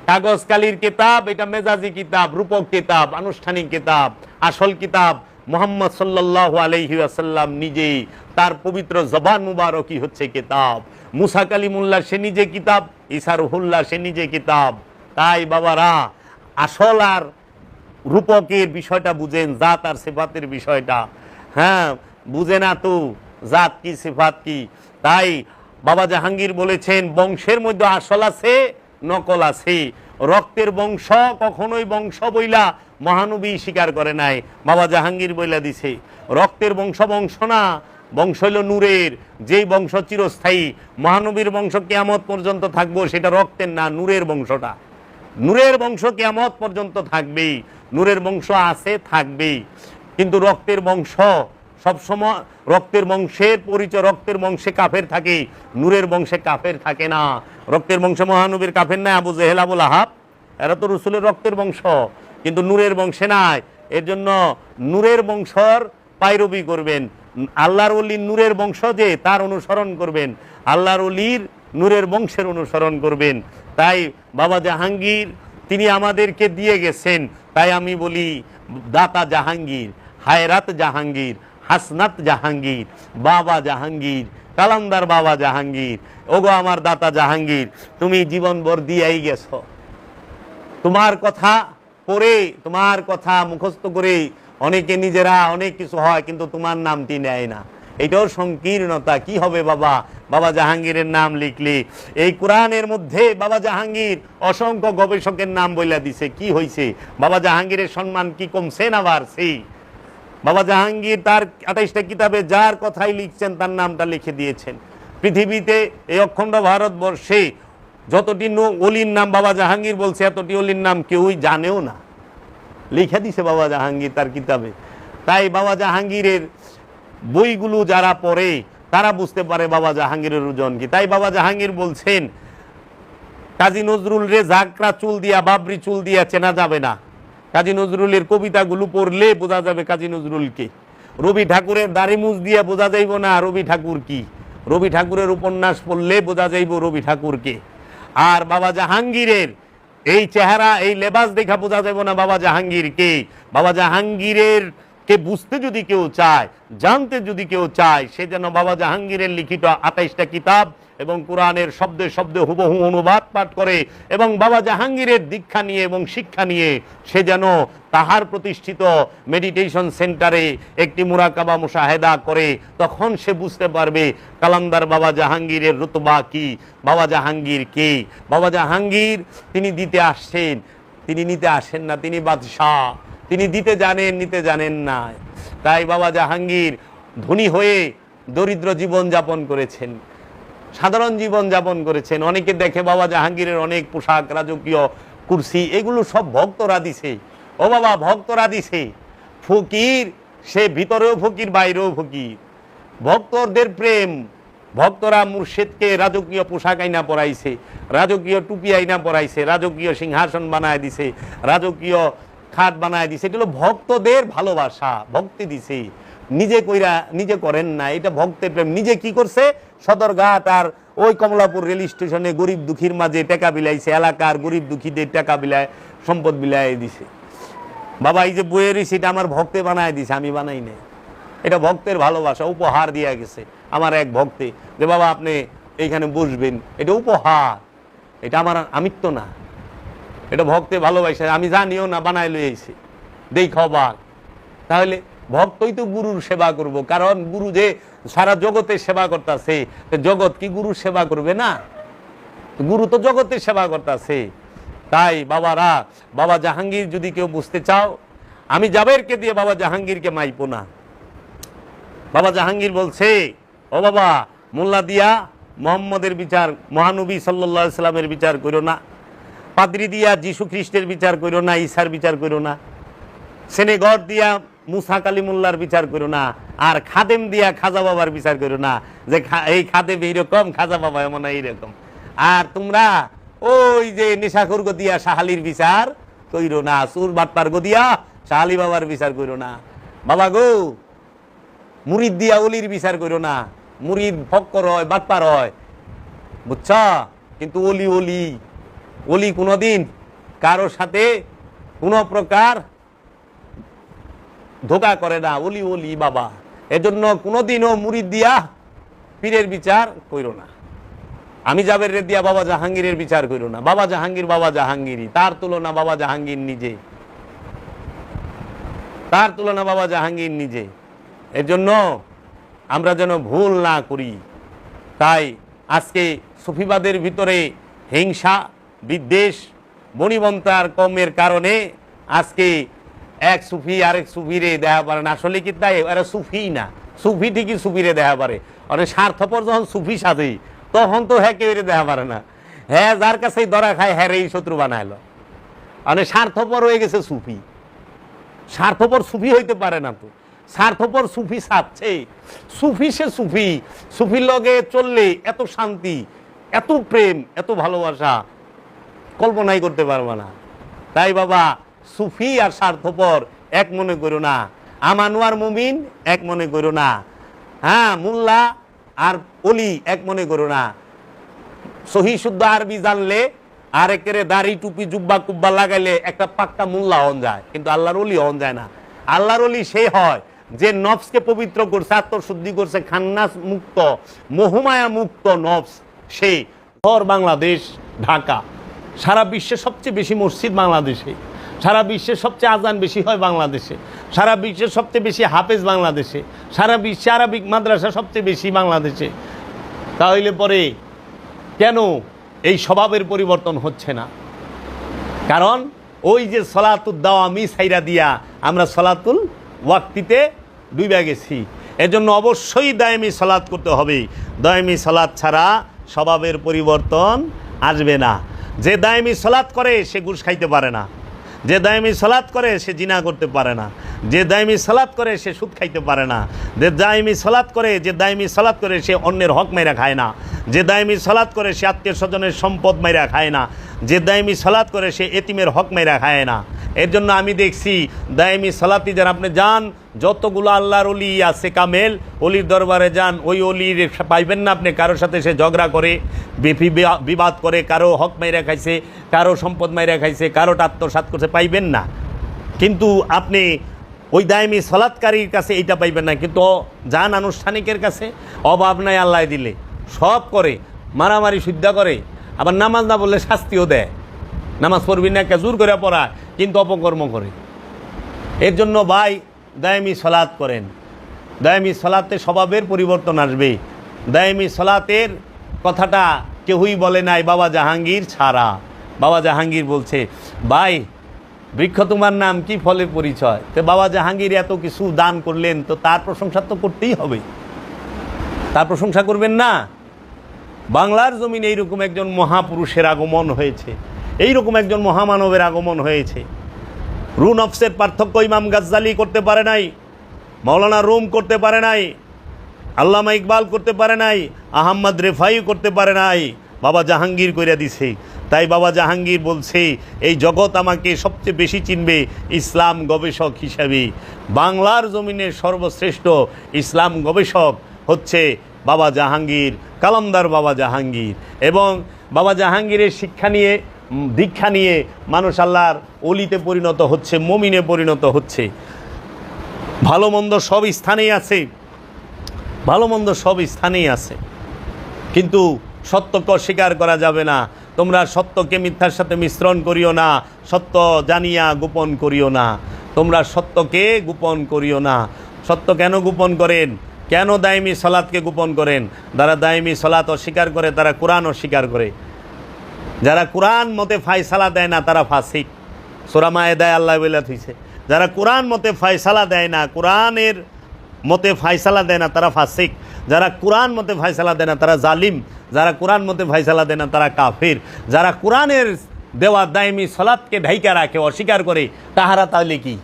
কাগজ কালির কিতাব এটা মেজাজি কিতাব, রূপক কিতাব, আনুষ্ঠানিক কিতাব। আসল কিতাব মুহাম্মদ সাল্লাল্লাহু আলাইহি ওয়াসাল্লাম নিজেই, তার পবিত্র জবান মুবারকই হচ্ছে কিতাব। মুসা কালিমুল্লাহ সে নিজে কিতাব, ঈসা রুহুল্লাহ সে নিজে কিতাব। তাই বাবারা, আসল আর রূপকের বিষয়টা বুঝেন, জাত আর সিফাতের বিষয়টা। হ্যাঁ, বুঝে না তো জাত কি সিফাত কি। তাই বাবা জাহাঙ্গীর বলেছেন, বংশের মধ্যে আসল আছে, নকল আছে। রক্তের বংশ কখনোই বংশ বইলা মহানবী স্বীকার করে নাই, বাবা জাহাঙ্গীর বইলা দিছে। রক্তের বংশ বংশ না, বংশ হইল নূরের, যেই বংশ চিরস্থায়ী। মহানবীর বংশ কিয়ামত পর্যন্ত থাকবো, সেটা রক্তের না, নূরের বংশটা। নূরের বংশ কিয়ামত পর্যন্ত থাকবেই, নূরের বংশ আছে, থাকবেই। কিন্তু রক্তের বংশ সবসময়, রক্তের বংশের পরিচয়, রক্তের বংশে কাফের থাকে, নূরের বংশে কাফের থাকে না। রক্তের বংশে মহানবীর কাফের নাই, আবু জেহেল, আবু লাহাব, এরা তো রসুলের রক্তের বংশ, কিন্তু নূরের বংশে নাই। এর জন্য নূরের বংশর পায়রবি করবেন। আল্লাহর ওলির নূরের বংশ যে, তার অনুসরণ করবেন, আল্লাহর ওলির নূরের বংশের অনুসরণ করবেন। তাই বাবা জাহাঙ্গীর তিনি আমাদেরকে দিয়ে গেছেন। তাই আমি বলি, দাতা জাহাঙ্গীর, হায়রাত জাহাঙ্গীর, হাসনাত জাহাঙ্গীর, বাবা জাহাঙ্গীর, কালান্দার বাবা জাহাঙ্গীর, ওগো আমার দাতা জাহাঙ্গীর, তুমি জীবনভর দিয়েই গেছো। তোমার কথা পড়ে, তোমার কথা মুখস্থ করে অনেকে নিজেরা অনেক কিছু হয়, কিন্তু তোমার নামটি নেয় না। এটাও সংকীর্ণতা। কি হবে বাবা, বাবা জাহাঙ্গীরের নাম লিখলে? এই কোরআনের মধ্যে বাবা জাহাঙ্গীর অসংখ্য গবেষকের নাম বইলা দিছে, কি হয়েছে? বাবা জাহাঙ্গীরের সম্মান কি কমছে না বাড়ছে? বাবা জাহাঙ্গীর তার 28টা কিতাবে যার কথাই লিখছেন তার নামটা লিখে দিয়েছেন। পৃথিবীতে এই অখণ্ড ভারতবর্ষে যতটি অলির নাম বাবা জাহাঙ্গীর বলছে, এতটি অলির নাম কেউই জানেও না, লিখে দিছে বাবা জাহাঙ্গীর তার কিতাবে। তাই বাবা জাহাঙ্গীরের বইগুলো যারা পড়ে তারা বুঝতে পারে বাবা জাহাঙ্গীরের ওজন কি। তাই বাবা জাহাঙ্গীর বলছেন, কাজী নজরুল রে জাকরা চুল দিয়া, বাবরি চুল দিয়া চেনা যাবে না। কাজী নজরুলের কবিতাগুলো পড়লে বোঝা যাবে কাজী নজরুলকে। রবি ঠাকুরের দাড়ি মুছ দিয়ে বোঝা যাইব না রবি ঠাকুর কি। রবি ঠাকুরের উপন্যাস পড়লে বোঝা যাইব রবি ঠাকুরকে। আর বাবা জাহাঙ্গীরের এই চেহারা, এই লেবাস দেখা বোঝা যাবে না বাবা জাহাঙ্গীর কে। বাবা জাহাঙ্গীরের কে বুঝতে যদি কেউ চায়, জানতে যদি কেউ চায়, সে যেন বাবা জাহাঙ্গীরের লিখিত 28টা কিতাব এবং কোরআনের শব্দে শব্দে হুবহু অনুবাদ পাঠ করে, এবং বাবা জাহাঙ্গীরের দীক্ষা নিয়ে এবং শিক্ষা নিয়ে সে যেন তাহার প্রতিষ্ঠিত মেডিটেশন সেন্টারে একটি মুরাকাবা মুশাহেদা করে। তখন সে বুঝতে পারবে কালান্দার বাবা জাহাঙ্গীরের রুতবা কি, বাবা জাহাঙ্গীর কে। বাবা জাহাঙ্গীর তিনি দিতে আসছেন, তিনি নিতে আসেন না। তিনি বাদশাহ, তিনি দিতে জানেন, নিতে জানেন না। তাই বাবা জাহাঙ্গীর ধনী হয়ে দরিদ্র জীবন যাপন করেছেন, সাধারণ জীবন যাপন করেছেন। অনেকে দেখে বাবা জাহাঙ্গীরের অনেক পোশাক, রাজকীয় কুরসি, এগুলো সব ভক্তরা দিছে। ও বাবা, ভক্তরা দিছে। ফকির সে ভিতরেও ফকির, বাইরেও ফকির। ভক্তদের প্রেম ভক্তরা মুর্শিদকে রাজকীয় পোশাক আইনা পরাইছে, রাজকীয় টুপি আইনা পরাইছে, রাজকীয় সিংহাসন বানায় দিছে, রাজকীয় খাট বানায় দিছে। এটা হলো ভক্তদের ভালোবাসা, ভক্তি দিছে। নিজে করেন না, এটা ভক্তের প্রেম। নিজে কি করছে? সদরঘাট আর ওই কমলাপুর রেল স্টেশনে গরিব দুঃখীর মাঝে টাকা বিলাইছে, এলাকার গরিব দুঃখীদের টাকা বিলায়, সম্পদ বিলায় দিছে। বাবা এই যে বইয়ের সেটা আমার ভক্তে বানায় দিছে, আমি বানাই নাই। এটা ভক্তের ভালোবাসা, উপহার দিয়া গেছে আমার এক ভক্তে, যে বাবা আপনি এইখানে বসবেন, এটা উপহার, এটা আমার আমিত্ব না, এটা ভক্তে ভালোবাসা। আমি জানিও না, বানায় লই আইছি, দেখাও বাঘ। তাহলে ভক্তই তো গুরুর সেবা করব, কারণ গুরু যে সারা জগতের সেবা করতেছে, জগৎ কি গুরুর সেবা করবে না? গুরু তো জগতের সেবা করতেছে। তাই বাবারা, বাবা জাহাঙ্গীর যদি কেউ বুঝতে চাও, আমি জাবেরকে দিয়ে বাবা জাহাঙ্গীরকে মাইপো না। বাবা জাহাঙ্গীর বলছে, ও বাবা, মোল্লা দিয়া মোহাম্মদের বিচার, মহানবী সাল্লাল্লাহু আলাইহি সাল্লামের বিচার করো না, পাদ্রী দিয়া যীশু খ্রিস্টের বিচার করো না, ঈসার বিচার করো না, সেনেগর দিয়া মুসা কালিমুল্লার বিচার করো না, আর খাদেম দিয়া খাজা বাবার বিচার করো না, যে এই খাদেম এইরকম, খাজা বাবা এমন এইরকম। আর তোমরা ওই যে নেশাখোর গো দিয়া শাহালির বিচার কইরো না, সুর বাটপার গো দিয়া শাহালি বাবার বিচার করো না। বাবা গো, মুরিদ দিয়া অলির বিচার করো না, মুরিদ ফক্কর হয়, বাটপার হয়, বুঝছ? কিন্তু অলি অলি অলি কোনোদিন কারোর সাথে কোনো প্রকার ধোকা করে না, অলি অলি বাবা। এজন্য কোনোদিনও মুরিদ দিয়া পীরের বিচার কইরো না। আমি জাবের রে দিয়া বাবা জাহাঙ্গীরের বিচার কইরো না। বাবা জাহাঙ্গীর বাবা জাহাঙ্গীরই, তার তুলনা বাবা জাহাঙ্গীর নিজে, তার তুলনা বাবা জাহাঙ্গীর নিজে। এর জন্য আমরা যেন ভুল না করি। তাই আজকে সুফিবাদের ভিতরে হিংসা, বিদ্বেষ, বনিবন্তার কমের কারণে আজকে এক সুফি আরেক সুফিরে দেখা পারে না। আসলে কি তাই? এরা সুফি না, সুফি ঠিকই সুফিরে দেখা পারে। অনেক স্বার্থপর যখন সুফি সাজে, তখন তো হ্যাঁ কেউ দেখা পারে না। হ্যাঁ যার কাছেই ধরা খায়, হ্যাঁ এই শত্রু বানাইলো। অনেক স্বার্থপর হয়ে গেছে সুফি। স্বার্থপর সুফি হইতে পারে না তো, স্বার্থপর সুফি সাজছে। সুফি সে সুফি, সুফির লগে চললে এত শান্তি, এত প্রেম, এত ভালোবাসা কল্পনাই করতে পারবে না। তাই বাবা, সুফি আর স্বার্থপর এক মনে করো না, আমানু আর মুমিন এক মনে করো না, হ্যাঁ মোল্লা আর অলি এক মনে করো না। সহি শুদ্ধ আরবি জানলে আর একেরে দাড়ি টুপি জুব্বা কুব্বা লাগাইলে একটা পাক্কা মোল্লা হন যায়, কিন্তু আল্লাহর অলি হন যায় না। আল্লাহর অলি সে হয় যে নফসকে পবিত্র করছে, আত্মশুদ্ধি করছে, খান্নাস মুক্ত, মোহমায়া মুক্ত নফস। সে ধর বাংলাদেশ, ঢাকা, সারা বিশ্বে সবচেয়ে বেশি মসজিদ বাংলাদেশে, সারা বিশ্বে সবচেয়ে আজান বেশি হয় বাংলাদেশে, সারা বিশ্বে সবচেয়ে বেশি হাফেজ বাংলাদেশে, সারা বিশ্বে আরবিক মাদ্রাসা সবচেয়ে বেশি বাংলাদেশে। তাহলে পরে কেন এই স্বভাবের পরিবর্তন হচ্ছে না? কারণ ওই যে সলাতুল দাওয়ামি সাইরা দিয়া আমরা সলাতুল ওয়াক্তিতে ডুবে গেছি। এজন্য অবশ্যই দায়মি সলাত করতে হবে। দায়মি সলাত ছাড়া স্বভাবের পরিবর্তন আসবে না। যে দায়মি সলাত করে সে ঘুষ খাইতে পারে না, যে দায়মি সালাত করে সে জিনা করতে পারে না, যে দায়মি সালাত করে সে সুদ খাইতে পারে না, যে দায়মি সালাত করে, যে দায়মি সালাত করে সে অন্যের হক মাইরা খায় না, যে দায়মি সালাত করে সে আত্মীয় স্বজনের সম্পদ মাইরা খায় না, যে দায়মি সালাত করে সে এতিমের হক মাইরা খায় না। এর জন্য আমি দেখছি দায়মি সালাতি যারা, আপনি যান যতগুলো আল্লাহর অলি আছে কামেল, অলির দরবারে যান, ওই অলির পাইবেন না আপনি কারোর সাথে সে ঝগড়া করে, বিবাদ করে, কারো হক মাইরা খাইছে, কারো সম্পদ মাইরা খাইছে, কারো আত্মসাৎ করছে, পাইবেন না। কিন্তু আপনি ওই দায়মি সালাতকারীর কাছে এইটা পাইবেন না। কিন্তু যান আনুষ্ঠানিকের কাছে, অভাব নাই আল্লাহ দিলে, সব করে, মারামারি শুদ্ধা করে, আবার নামাজ না বললে শাস্তিও দেয়। নামাজ পড়বি না, জোর করে পড়া, কিন্তু অপকর্ম করে। এর জন্য ভাই দায়মি সালাত করেন। দায়মি সালাতে স্বভাবের পরিবর্তন আসবে। দায়মি সালাতের কথাটা কেউই বলে নাই বাবা জাহাঙ্গীর ছাড়া। বাবা জাহাঙ্গীর বলছে, ভাই বৃক্ষ তোমার নাম কি, ফলের পরিচয়। তো বাবা জাহাঙ্গীর এত কিছু দান করলেন, তো তার প্রশংসা তো করতেই হবে। তার প্রশংসা করবেন না? বাংলার জমিনে এইরকম একজন মহাপুরুষের আগমন হয়েছে, এইরকম একজন মহামানবের আগমন হয়েছে। রু নফসের পার্থক্য ইমাম গাজ্জালি করতে পারে নাই, মাওলানা রুম করতে পারে নাই, আল্লামা ইকবাল করতে পারে নাই, আহমদ রেফাই করতে পারে নাই, বাবা জাহাঙ্গীর কইরা দিছে। তাই বাবা জাহাঙ্গীর বলছে এই জগৎ আমাকে সবচেয়ে বেশি চিনবে ইসলাম গবেষক হিসাবে। বাংলার জমিনের সর্বশ্রেষ্ঠ ইসলাম গবেষক হচ্ছে বাবা জাহাঙ্গীর, কালামদার বাবা জাহাঙ্গীর। এবং বাবা জাহাঙ্গীরের শিক্ষা নিয়ে, দীক্ষা নিয়ে মানুষ আল্লাহর অলিতে পরিণত হচ্ছে, মুমিনে পরিণত হচ্ছে। ভালো মন্দ সব স্থানেই আছে, ভালো মন্দ সব স্থানেই আছে, কিন্তু সত্যকে অস্বীকার করা যাবে না। তোমরা সত্যকে মিথ্যার সাথে মিশ্রণ করিও না, সত্য জানিয়া গোপন করিও না, তোমরা সত্যকে গোপন করিও না। সত্য কেন গোপন করেন? কেন দায়মি সালাতকে গোপন করেন? যারা দায়মি সালাত অস্বীকার করে তারা কোরআন অস্বীকার করে। যারা কোরআন মতে ফায়সালা দেয় না তারা ফাসিক। সূরা মায়েদায় আল্লাহ বলে থইছে, যারা কোরআন মতে ফায়সালা দেয় না, কোরআনের মতে ফায়সালা দেয় না তারা ফাসিক। যারা কোরআন মতে ফায়সালা দেয় না তারা জালিম। যারা কোরআন মতে ফায়সালা দেয় না তারা কাফির। যারা কোরআনের দেওয়া দায়মি সালাতকে ঢাইকা রাখে, অস্বীকার করে, তাহারা তাহলে কি?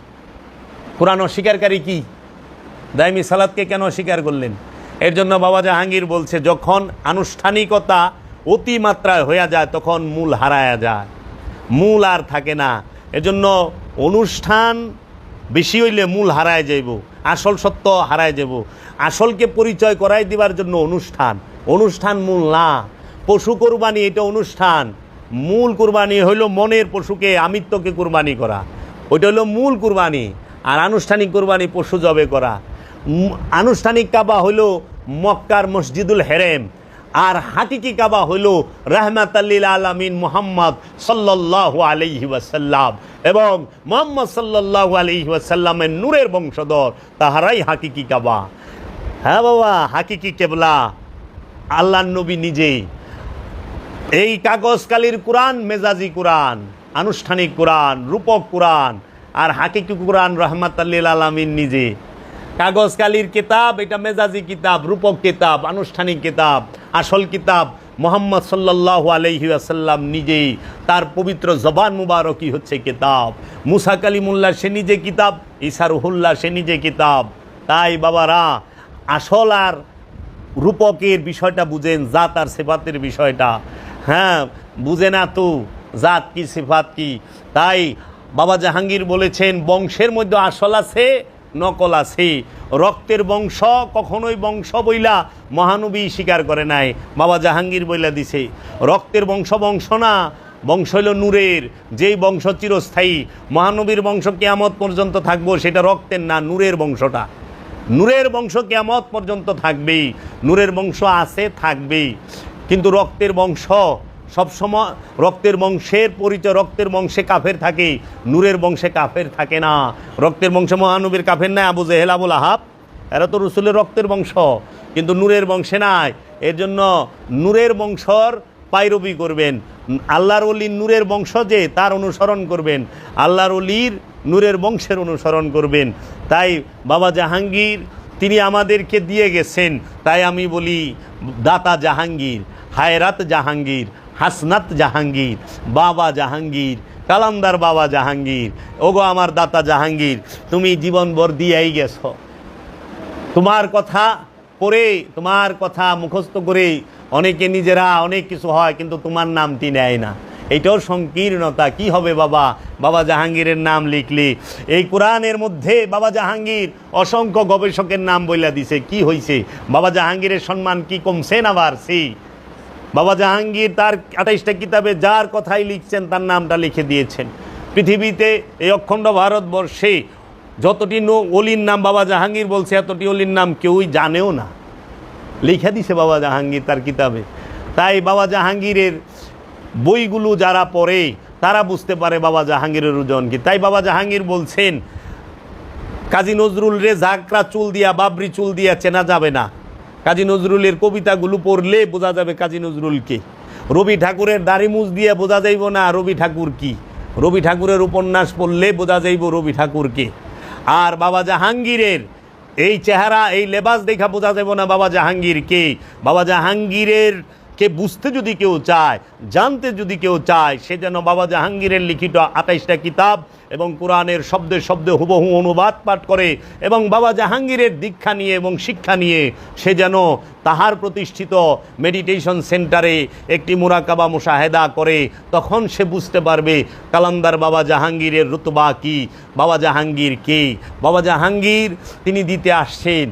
কোরআন অস্বীকারী কি? দায়মি সালাতকে কেন অস্বীকার করলেন? এর জন্য বাবা জাহাঙ্গীর বলছে যখন আনুষ্ঠানিকতা অতিমাত্রায় হয়ে যায় তখন মূল হারায়া যায়, মূল আর থাকে না। এজন্য অনুষ্ঠান বেশি হইলে মূল হারায় যাইব, আসল সত্য হারায় যাব। আসলকে পরিচয় করাই দিবার জন্য অনুষ্ঠান, অনুষ্ঠান মূল না। পশু কোরবানি এটা অনুষ্ঠান, মূল কোরবানি হইল মনের পশুকে, আমিত্বকে কোরবানি করা, ওইটা হইল মূল কোরবানি। আর আনুষ্ঠানিক কোরবানি পশু জবে করা। আনুষ্ঠানিক কাবা হইল মক্কার মসজিদুল হেরেম, আর হাকিকি কাবা হইল রাহমাতাল্লিল আলামিন মুহাম্মদ সাল্লাল্লাহু আলাইহি ওয়াসাল্লাম এবং মুহাম্মদ সাল্লাল্লাহু আলাইহি ওয়াসাল্লামের নূরের বংশধর, তাহারাই হাকিকি কাবা। হ্যাঁ বাবা, হাকিকি কেবলা আল্লাহর নবী নিজেই। এই কাগজ কালির কোরআন মেজাজি কোরআন, আনুষ্ঠানিক কোরআন, রূপক কোরআন, আর হাকিকি কোরআন রাহমাতাল্লিল আলামিন নিজে। কাগজ কালির কিতাব এটা মেজাজি কিতাব, রূপক কিতাব, আনুষ্ঠানিক কিতাব। আসল কিতাব মুহাম্মদ সাল্লাল্লাহু আলাইহি ওয়াসাল্লাম নিজেই, তার পবিত্র জবান মুবারকই হচ্ছে কিতাব। মুসা কালিমুল্লাহ সে নিজে কিতাব, ঈসা রুহুল্লাহ সে নিজে কিতাব। তাই বাবারা আসল আর রূপকের বিষয়টা বুঝেন, জাত আর সিফাতের বিষয়টা। হ্যাঁ, বুঝে না তো জাত কি সিফাত কি। তাই বাবা জাহাঙ্গীর বলেছেন বংশের মধ্যে আসল আছে, নকল আছে। রক্তের বংশ কখনোই বংশ বইলা মহানবী স্বীকার করে নাই, বাবা জাহাঙ্গীর বইলা দিছে। রক্তের বংশ বংশ না, বংশ হইল নূরের, যেই বংশ চিরস্থায়ী। মহানবীর বংশ কিয়ামত পর্যন্ত থাকবো, সেটা রক্তের না, নূরের বংশটা। নূরের বংশ কিয়ামত পর্যন্ত থাকবেই, নূরের বংশ আছে, থাকবেই। কিন্তু রক্তের বংশ সবসময়, রক্তের বংশের পরিচয়, রক্তের বংশে কাফের থাকে, নূরের বংশে কাফের থাকে না। রক্তের বংশে মহানবীর কাফের নাই, আবু জেহেল, আবুল আহাব, এরা তো রসুলের রক্তের বংশ, কিন্তু নূরের বংশে নাই। এর জন্য নূরের বংশর পায়রবি করবেন। আল্লাহর ওলির নূরের বংশ যে, তার অনুসরণ করবেন, আল্লাহর ওলির নূরের বংশের অনুসরণ করবেন। তাই বাবা জাহাঙ্গীর তিনি আমাদেরকে দিয়ে গেছেন। তাই আমি বলি দাতা জাহাঙ্গীর, হায়রাত জাহাঙ্গীর, হাসনাত জাহাঙ্গীর, বাবা জাহাঙ্গীর, কালামদার বাবা জাহাঙ্গীর। ওগো আমার দাতা জাহাঙ্গীর, তুমি জীবনভর দিয়েই গেছ। তোমার কথা পড়ে, তোমার কথা মুখস্থ করে অনেকে নিজেরা অনেক কিছু হয়, কিন্তু তোমার নামটি নেয় না। এইটাও সংকীর্ণতা। কি হবে বাবা, বাবা জাহাঙ্গীরের নাম লিখলে? এই কোরআনের মধ্যে বাবা জাহাঙ্গীর অসংখ্য গবেষকের নাম বইলা দিছে, কি হয়েছে? বাবা জাহাঙ্গীরের সম্মান কি কমছে না বাড়ছে? বাবা জাহাঙ্গীর তার 28টা কিতাবে যার কথাই লিখছেন তার নামটা লিখে দিয়েছেন। পৃথিবীতে এই অখণ্ড ভারতবর্ষে যতটি অলির নাম বাবা জাহাঙ্গীর বলছে, এতটি অলির নাম কেউই জানেও না, লিখে দিছে বাবা জাহাঙ্গীর তার কিতাবে। তাই বাবা জাহাঙ্গীরের বইগুলো যারা পড়ে তারা বুঝতে পারে বাবা জাহাঙ্গীরের ওজন কি। তাই বাবা জাহাঙ্গীর বলছেন কাজী নজরুল রে জাকরা চুল দিয়া, বাবরি চুল দিয়া চেনা যাবে না। কাজী নজরুলের কবিতাগুলো পড়লে বোঝা যাবে কাজী নজরুলকে। রবি ঠাকুরের দাড়ি মুছ দিয়ে বোঝা যাইব না রবি ঠাকুর কি। রবি ঠাকুরের উপন্যাস পড়লে বোঝা যাইব রবি ঠাকুরকে। আর বাবা জাহাঙ্গীরের এই চেহারা, এই লেবাস দেখা বোঝা যাব না বাবা জাহাঙ্গীর কে। বাবা জাহাঙ্গীরের কে বুঝতে যদি কেউ চায়, জানতে যদি কেউ চায়, সে যেন বাবা জাহাঙ্গীরের লিখিত 28টা কিতাব এবং কোরআনের শব্দে শব্দে হুবহু অনুবাদ পাঠ করে এবং বাবা জাহাঙ্গীরের দীক্ষা নিয়ে এবং শিক্ষা নিয়ে সে যেন তাহার প্রতিষ্ঠিত মেডিটেশন সেন্টারে একটি মুরাকাবা মুশাহেদা করে, তখন সে বুঝতে পারবে কালান্দার বাবা জাহাঙ্গীরের রুতবা কি, বাবা জাহাঙ্গীর কে। বাবা জাহাঙ্গীর তিনি দিতে আসছেন,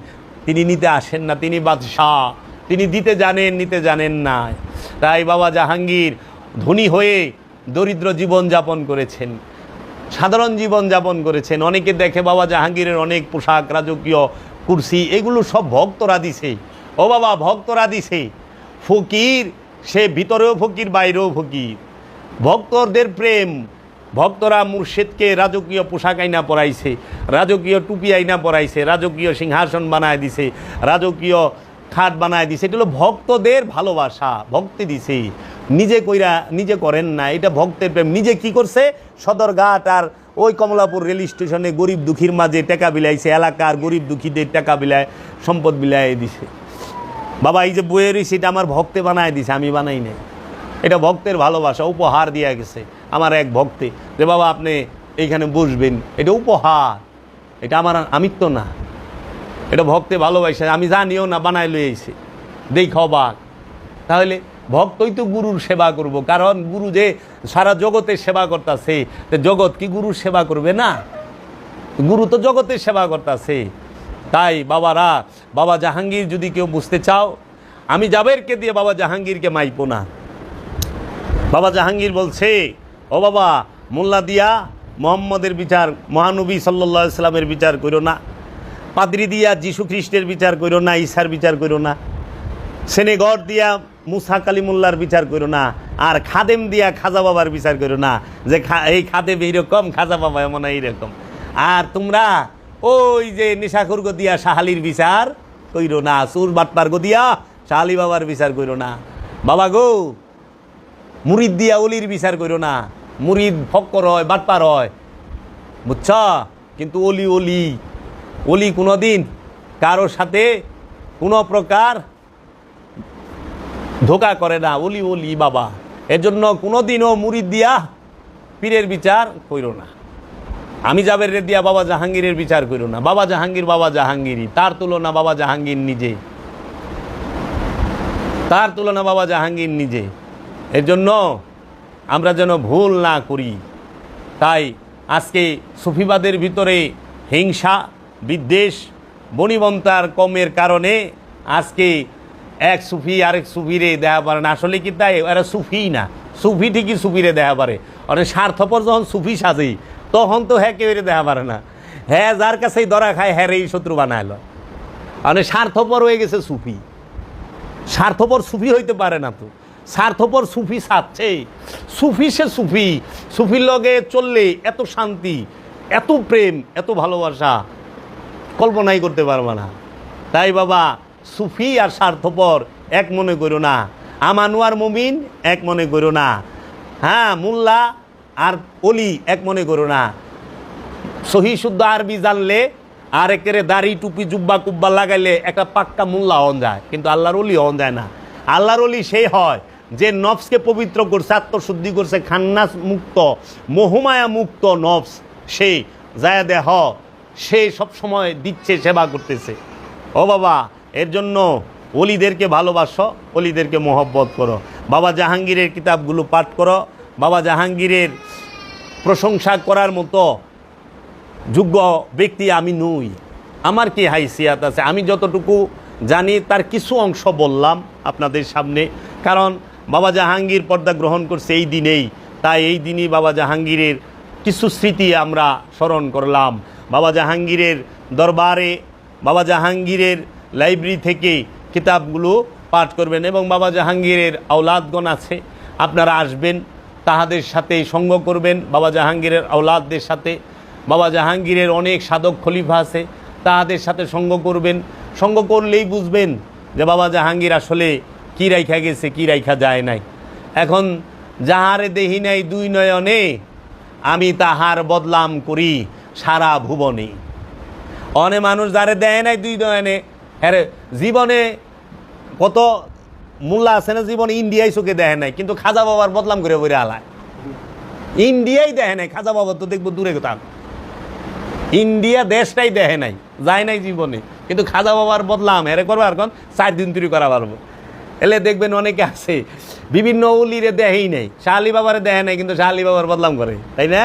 তিনি নিতে আসেন না, তিনি বাদশাহ, তিনি দিতে জানেন, নিতে জানেন না। তাই বাবা জাহাঙ্গীর ধনী হয়ে দরিদ্র জীবন যাপন করেছেন, সাধারণ জীবন যাপন করেছেন। অনেকে দেখে বাবা জাহাঙ্গীরের অনেক পোশাক, রাজকীয় কুরসি, এগুলো সব ভক্তরা দিছে। ও বাবা, ভক্তরা দিছে। ফকির সে ভিতরেও ফকির, বাইরেও ফকির। ভক্তদের প্রেম, ভক্তরা মুর্শিদকে রাজকীয় পোশাক আইনা পরাইছে, রাজকীয় টুপি আইনা পরাইছে, রাজকীয় সিংহাসন বানায় দিছে, রাজকীয় খাট বানায় দিছে। এটা হলো ভক্তদের ভালোবাসা, ভক্তি দিছে। নিজে কইরা নিজে করেন না, এটা ভক্তের প্রেম। নিজে কি করছে? সদরঘাট আর ওই কমলাপুর রেল স্টেশনে গরিব দুঃখীর মাঝে টাকা বিলাইছে, এলাকার গরিব দুঃখীদের টাকা বিলায়, সম্পদ বিলায় দিছে। বাবা এই যে বইয়ের সেটা আমার ভক্তে বানায় দিছে, আমি বানাই নাই। এটা ভক্তের ভালোবাসা, উপহার দিয়া গেছে আমার এক ভক্তে, যে বাবা আপনি এইখানে বসবেন, এটা উপহার, এটা আমার আমিত্ব না, এটা ভক্তে ভালোবাসে। আমি জানিও না, বানায় লই আইছে, দেখ বাক। তাহলে ভক্তই তো গুরুর সেবা করব, কারণ গুরু যে সারা জগতের সেবা করতেছে, জগৎ কি গুরুর সেবা করবে না? গুরু তো জগতের সেবা করতেছে। তাই বাবারা, বাবা জাহাঙ্গীর যদি কেউ বুঝতে চাও, আমি জাবেরকে দিয়ে বাবা জাহাঙ্গীরকে মাইপো না। বাবা জাহাঙ্গীর বলছে, ও বাবা, মোল্লা দিয়া মোহাম্মদের বিচার, মহানবী সাল্লাল্লাহু আলাইহি সাল্লামের বিচার করো না, পাদ্রি দিয়া যীশু খ্রিস্টের বিচার করো না, ঈসার বিচার করো না, সেনেগর দিয়া মুসা কালিমুল্লার বিচার করো না, আর খাদেম দিয়া খাজা বাবার বিচার করো না, যে এই খাদেম এইরকম, খাজা বাবা এমন এইরকম। আর তোমরা ওই যে নেশাখুরগো দিয়া শাহালির বিচার কইরো না, সুর বাটপারগো দিয়া শাহালি বাবার বিচার করো না। বাবা গো, মুরিদ দিয়া অলির বিচার করো না। মুরিদ ফক্কর হয়, বাটপার হয়, বুঝছ? কিন্তু অলি অলি অলি কোনোদিন কারোর সাথে কোনো প্রকার ধোকা করে না। অলি অলি বাবা, এর জন্য কোনোদিনও মুরিদ দিয়া পীরের বিচার করো না। আমি জাবের দিয়া বাবা জাহাঙ্গীরের বিচার করো না। বাবা জাহাঙ্গীর বাবা জাহাঙ্গীরই, তার তুলনা বাবা জাহাঙ্গীর নিজে, তার তুলনা বাবা জাহাঙ্গীর নিজে। এর জন্য আমরা যেন ভুল না করি। তাই আজকে সুফিবাদের ভিতরে হিংসা, বিদ্বেষ, বনিবন্তার কমের কারণে আজকে এক সুফি আরেক সুফিরে দেখা পারে না। আসলে কি তাই? এরা সুফি না, সুফি ঠিকই সুফিরে দেখা পারে। অনেক স্বার্থপর যখন সুফি সাজে, তখন তো হ্যাঁ কেউ দেখা পারে না। হ্যাঁ যার কাছেই ধরা খায়, হ্যাঁ রে শত্রু বানাইল। অনেক স্বার্থপর হয়ে গেছে সুফি। স্বার্থপর সুফি হইতে পারে না তো, স্বার্থপর সুফি সাজছে। সুফি সে সুফি, সুফির লগে চললে এত শান্তি, এত প্রেম, এত ভালোবাসা কল্পনাই করতে পারবে না। তাই বাবা, সুফি আর স্বার্থপর এক মনে করো না, আমানু আর মুমিন এক মনে করো না, হ্যাঁ মোল্লা আর অলি এক মনে করো না। সহি শুদ্ধ আরবি জানলে আর একেরে দাড়ি টুপি জুব্বা কুব্বা লাগাইলে একটা পাক্কা মোল্লা হন যায়, কিন্তু আল্লাহর অলি হন যায় না। আল্লাহর অলি সেই হয় যে নফসকে পবিত্র করছে, আত্মশুদ্ধি করছে, খান্নাস মুক্ত, মোহমায়া মুক্ত নফস, সে যায় দেহ, সে সবসময় দিচ্ছে, সেবা করতেছে। ও বাবা, এর জন্য অলিদেরকে ভালোবাসো, অলিদেরকে মহব্বত করো। বাবা জাহাঙ্গীরের কিতাবগুলো পাঠ করো। বাবা জাহাঙ্গীরের প্রশংসা করার মতো যোগ্য ব্যক্তি আমি নই। আমার কি হাইসিয়াত আছে? আমি যতটুকু জানি তার কিছু অংশ বললাম আপনাদের সামনে। কারণ বাবা জাহাঙ্গীর পর্দা গ্রহণ করছে এই দিনেই, তাই এই দিনই বাবা জাহাঙ্গীরের কিছু স্মৃতি আমরা স্মরণ করলাম। বাবা জাহাঙ্গীরের দরবারে, বাবা জাহাঙ্গীরের লাইব্রেরি থেকে কিতাবগুলো পাঠ করবেন এবং বাবা জাহাঙ্গীরের আওলাদগণ আছে, আপনারা আসবেন, তাহাদের সাথে সঙ্গ করবেন। বাবা জাহাঙ্গীরের আওলাদদের সাথে, বাবা জাহাঙ্গীরের অনেক সাধক খলিফা আছে, তাহাদের সাথে সঙ্গ করবেন। সঙ্গ করলেই বুঝবেন যে বাবা জাহাঙ্গীর আসলে কী রাইখা গেছে, কী রাইখা যায় নাই। এখন যাহারে দেহি নাই দুই নয়নে, আমি তাহার বদলাম করি সারা ভুবনে। অনেক মানুষ যারে দেয় নাই দুই নয়নে, হ্যাঁ জীবনে কত মোল্লা আছে না জীবনে ইন্ডিয়ায় চোখে দেখে নাই, কিন্তু খাজা বাবার বদলাম করে বইরে আলায়। ইন্ডিয়াই দেখে নাই, খাজা বাবা তো দেখবো দূরে কোথাও, ইন্ডিয়া দেশটাই দেখে নাই, যায় নাই জীবনে, কিন্তু খাজা বাবার বদলাম এরে করবো আর 4 দিন তৈরি করা পারবো। এলে দেখবেন অনেকে আছে বিভিন্ন অলিরে দেখেই নাই, শাহ আলী বাবারে দেখে নাই, কিন্তু শাহ আলী বাবার বদলাম করে, তাই না?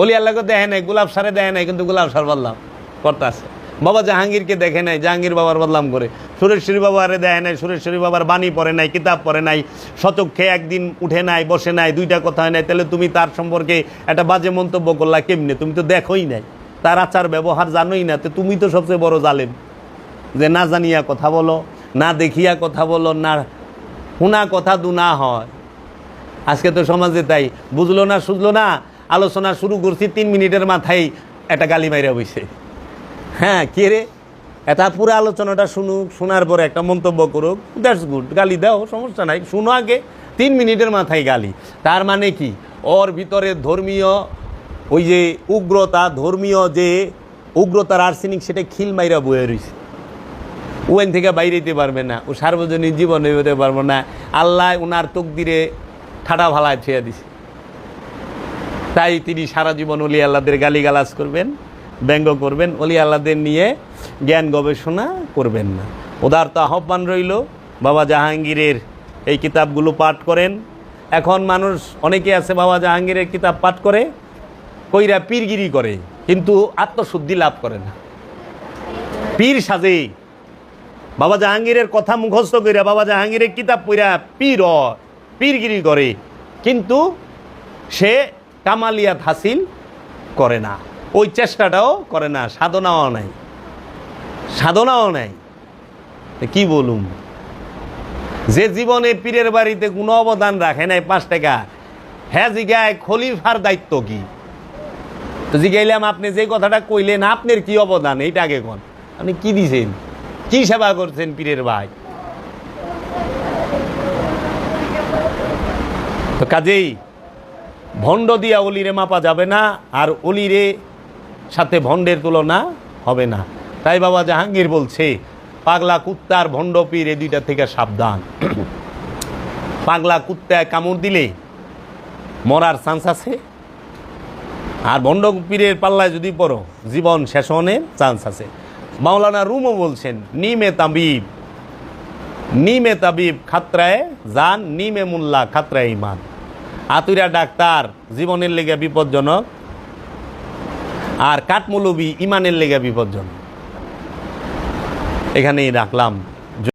অলি আল্লাহকে দেখে নাই, গোলাপ সারে দেখে নাই, কিন্তু গোলাপ সার বদলাম করতে আছে। বাবা জাহাঙ্গীরকে দেখে নাই, জাহাঙ্গীর বাবার বদলাম করে। সুরেশ্বরী বাবারে দেখে নাই, সুরেশ্বরী বাবার বাণী পড়ে নাই, কিতাব পড়ে নাই, শতক্ষে একদিন উঠে নাই, বসে নাই, 2টা কথা হয় নাই, তাহলে তুমি তার সম্পর্কে একটা বাজে মন্তব্য করলা কেমনে? তুমি তো দেখোই নাই, তার আচার ব্যবহার জানোই না, তো তুমি তো সবচেয়ে বড় জালেম, যে না জানিয়া কথা বলো, না দেখিয়া কথা বলো, না শোনা কথা না হয়। আজকে তো সমাজে তাই, বুঝলো না সুঝলো না, আলোচনা শুরু করছি 3 মিনিটের মাথায় একটা গালি মাইরা বইছে। হ্যাঁ, কে রে? এটা পুরো আলোচনাটা শুনুক, শোনার পরে একটা মন্তব্য করুক, দ্যাটস গুড, গালি দাও, সমস্যা নাই, শুনো আগে। 3 মিনিটের মাথায় গালি, তার মানে কি? ওর ভিতরে ধর্মীয় ওই যে উগ্রতা, ধর্মীয় যে উগ্রতার আর্সেনিক, সেটা খিল মাইরা বয়ে রয়েছে, ওয়েন থেকে বাইরে যেতে পারবে না, ও সার্বজনীন জীবনে হতে পারবো না। আল্লাহ উনার তকদিরে ঠাডা ভালায় ছেড়ে দিছে, তাই তিনি সারা জীবন অলি আল্লাহদের গালিগালাজ করবেন, ব্যঙ্গ করবেন, অলি আল্লাহদের নিয়ে জ্ঞান গবেষণা করবেন না। উদারতা আহ্বান রইল, বাবা জাহাঙ্গীরের এই কিতাবগুলো পাঠ করেন। এখন মানুষ অনেকে আছে বাবা জাহাঙ্গীরের কিতাব পাঠ করে, কইরা পীরগিরি করে, কিন্তু আত্মশুদ্ধি লাভ করে না, পীর সাজে। বাবা জাহাঙ্গীরের কথা মুখস্থ কইরা, বাবা জাহাঙ্গীরের কিতাব পড়া পীরগিরি করে, কিন্তু সে কামালিয়াত হাসিল করে না, ওই চেষ্টাটাও করে না, সাধনাও নাই। কি বলুম, যে জীবনে পীরের বাড়িতে কোনো অবদান রাখে নাই 5 টাকা, হ্যাঁ জিগায় খলিফার দায়িত্ব কি? তো জিগাইলাম আপনি যে কথাটা কইলেন, আপনার কি অবদান, এইটা আগে কোন, আপনি কি দিছেন, কি সেবা করছেন পীরের ভাই? তো কাজেই ভণ্ড দিয়া অলিরে মাপা যাবে না, আর অলিরে সাথে ভণ্ডের তুলনা হবে না। তাই বাবা জাহাঙ্গীর বলছে, পাগলা কুত্তার ভণ্ড পীর, এই 2টা থেকে সাবধান। পাগলা কুত্তায় কামড় দিলে মরার চান্স আছে, আর ভণ্ড পীরের পাল্লায় যদি পড়ো জীবন শেষ হওয়ার চান্স আছে। মাওলানা রুমও বলছেন, নিমে তাবিব খাতরায় জান, নিমে মুল্লা খাতরায় ইমান। আতুরা ডাক্তার জীবনের লেগে বিপজ্জনক, আর কাঠমৌলবী ইমানের লেগে বিপজ্জনক। এখানেই রাখলাম।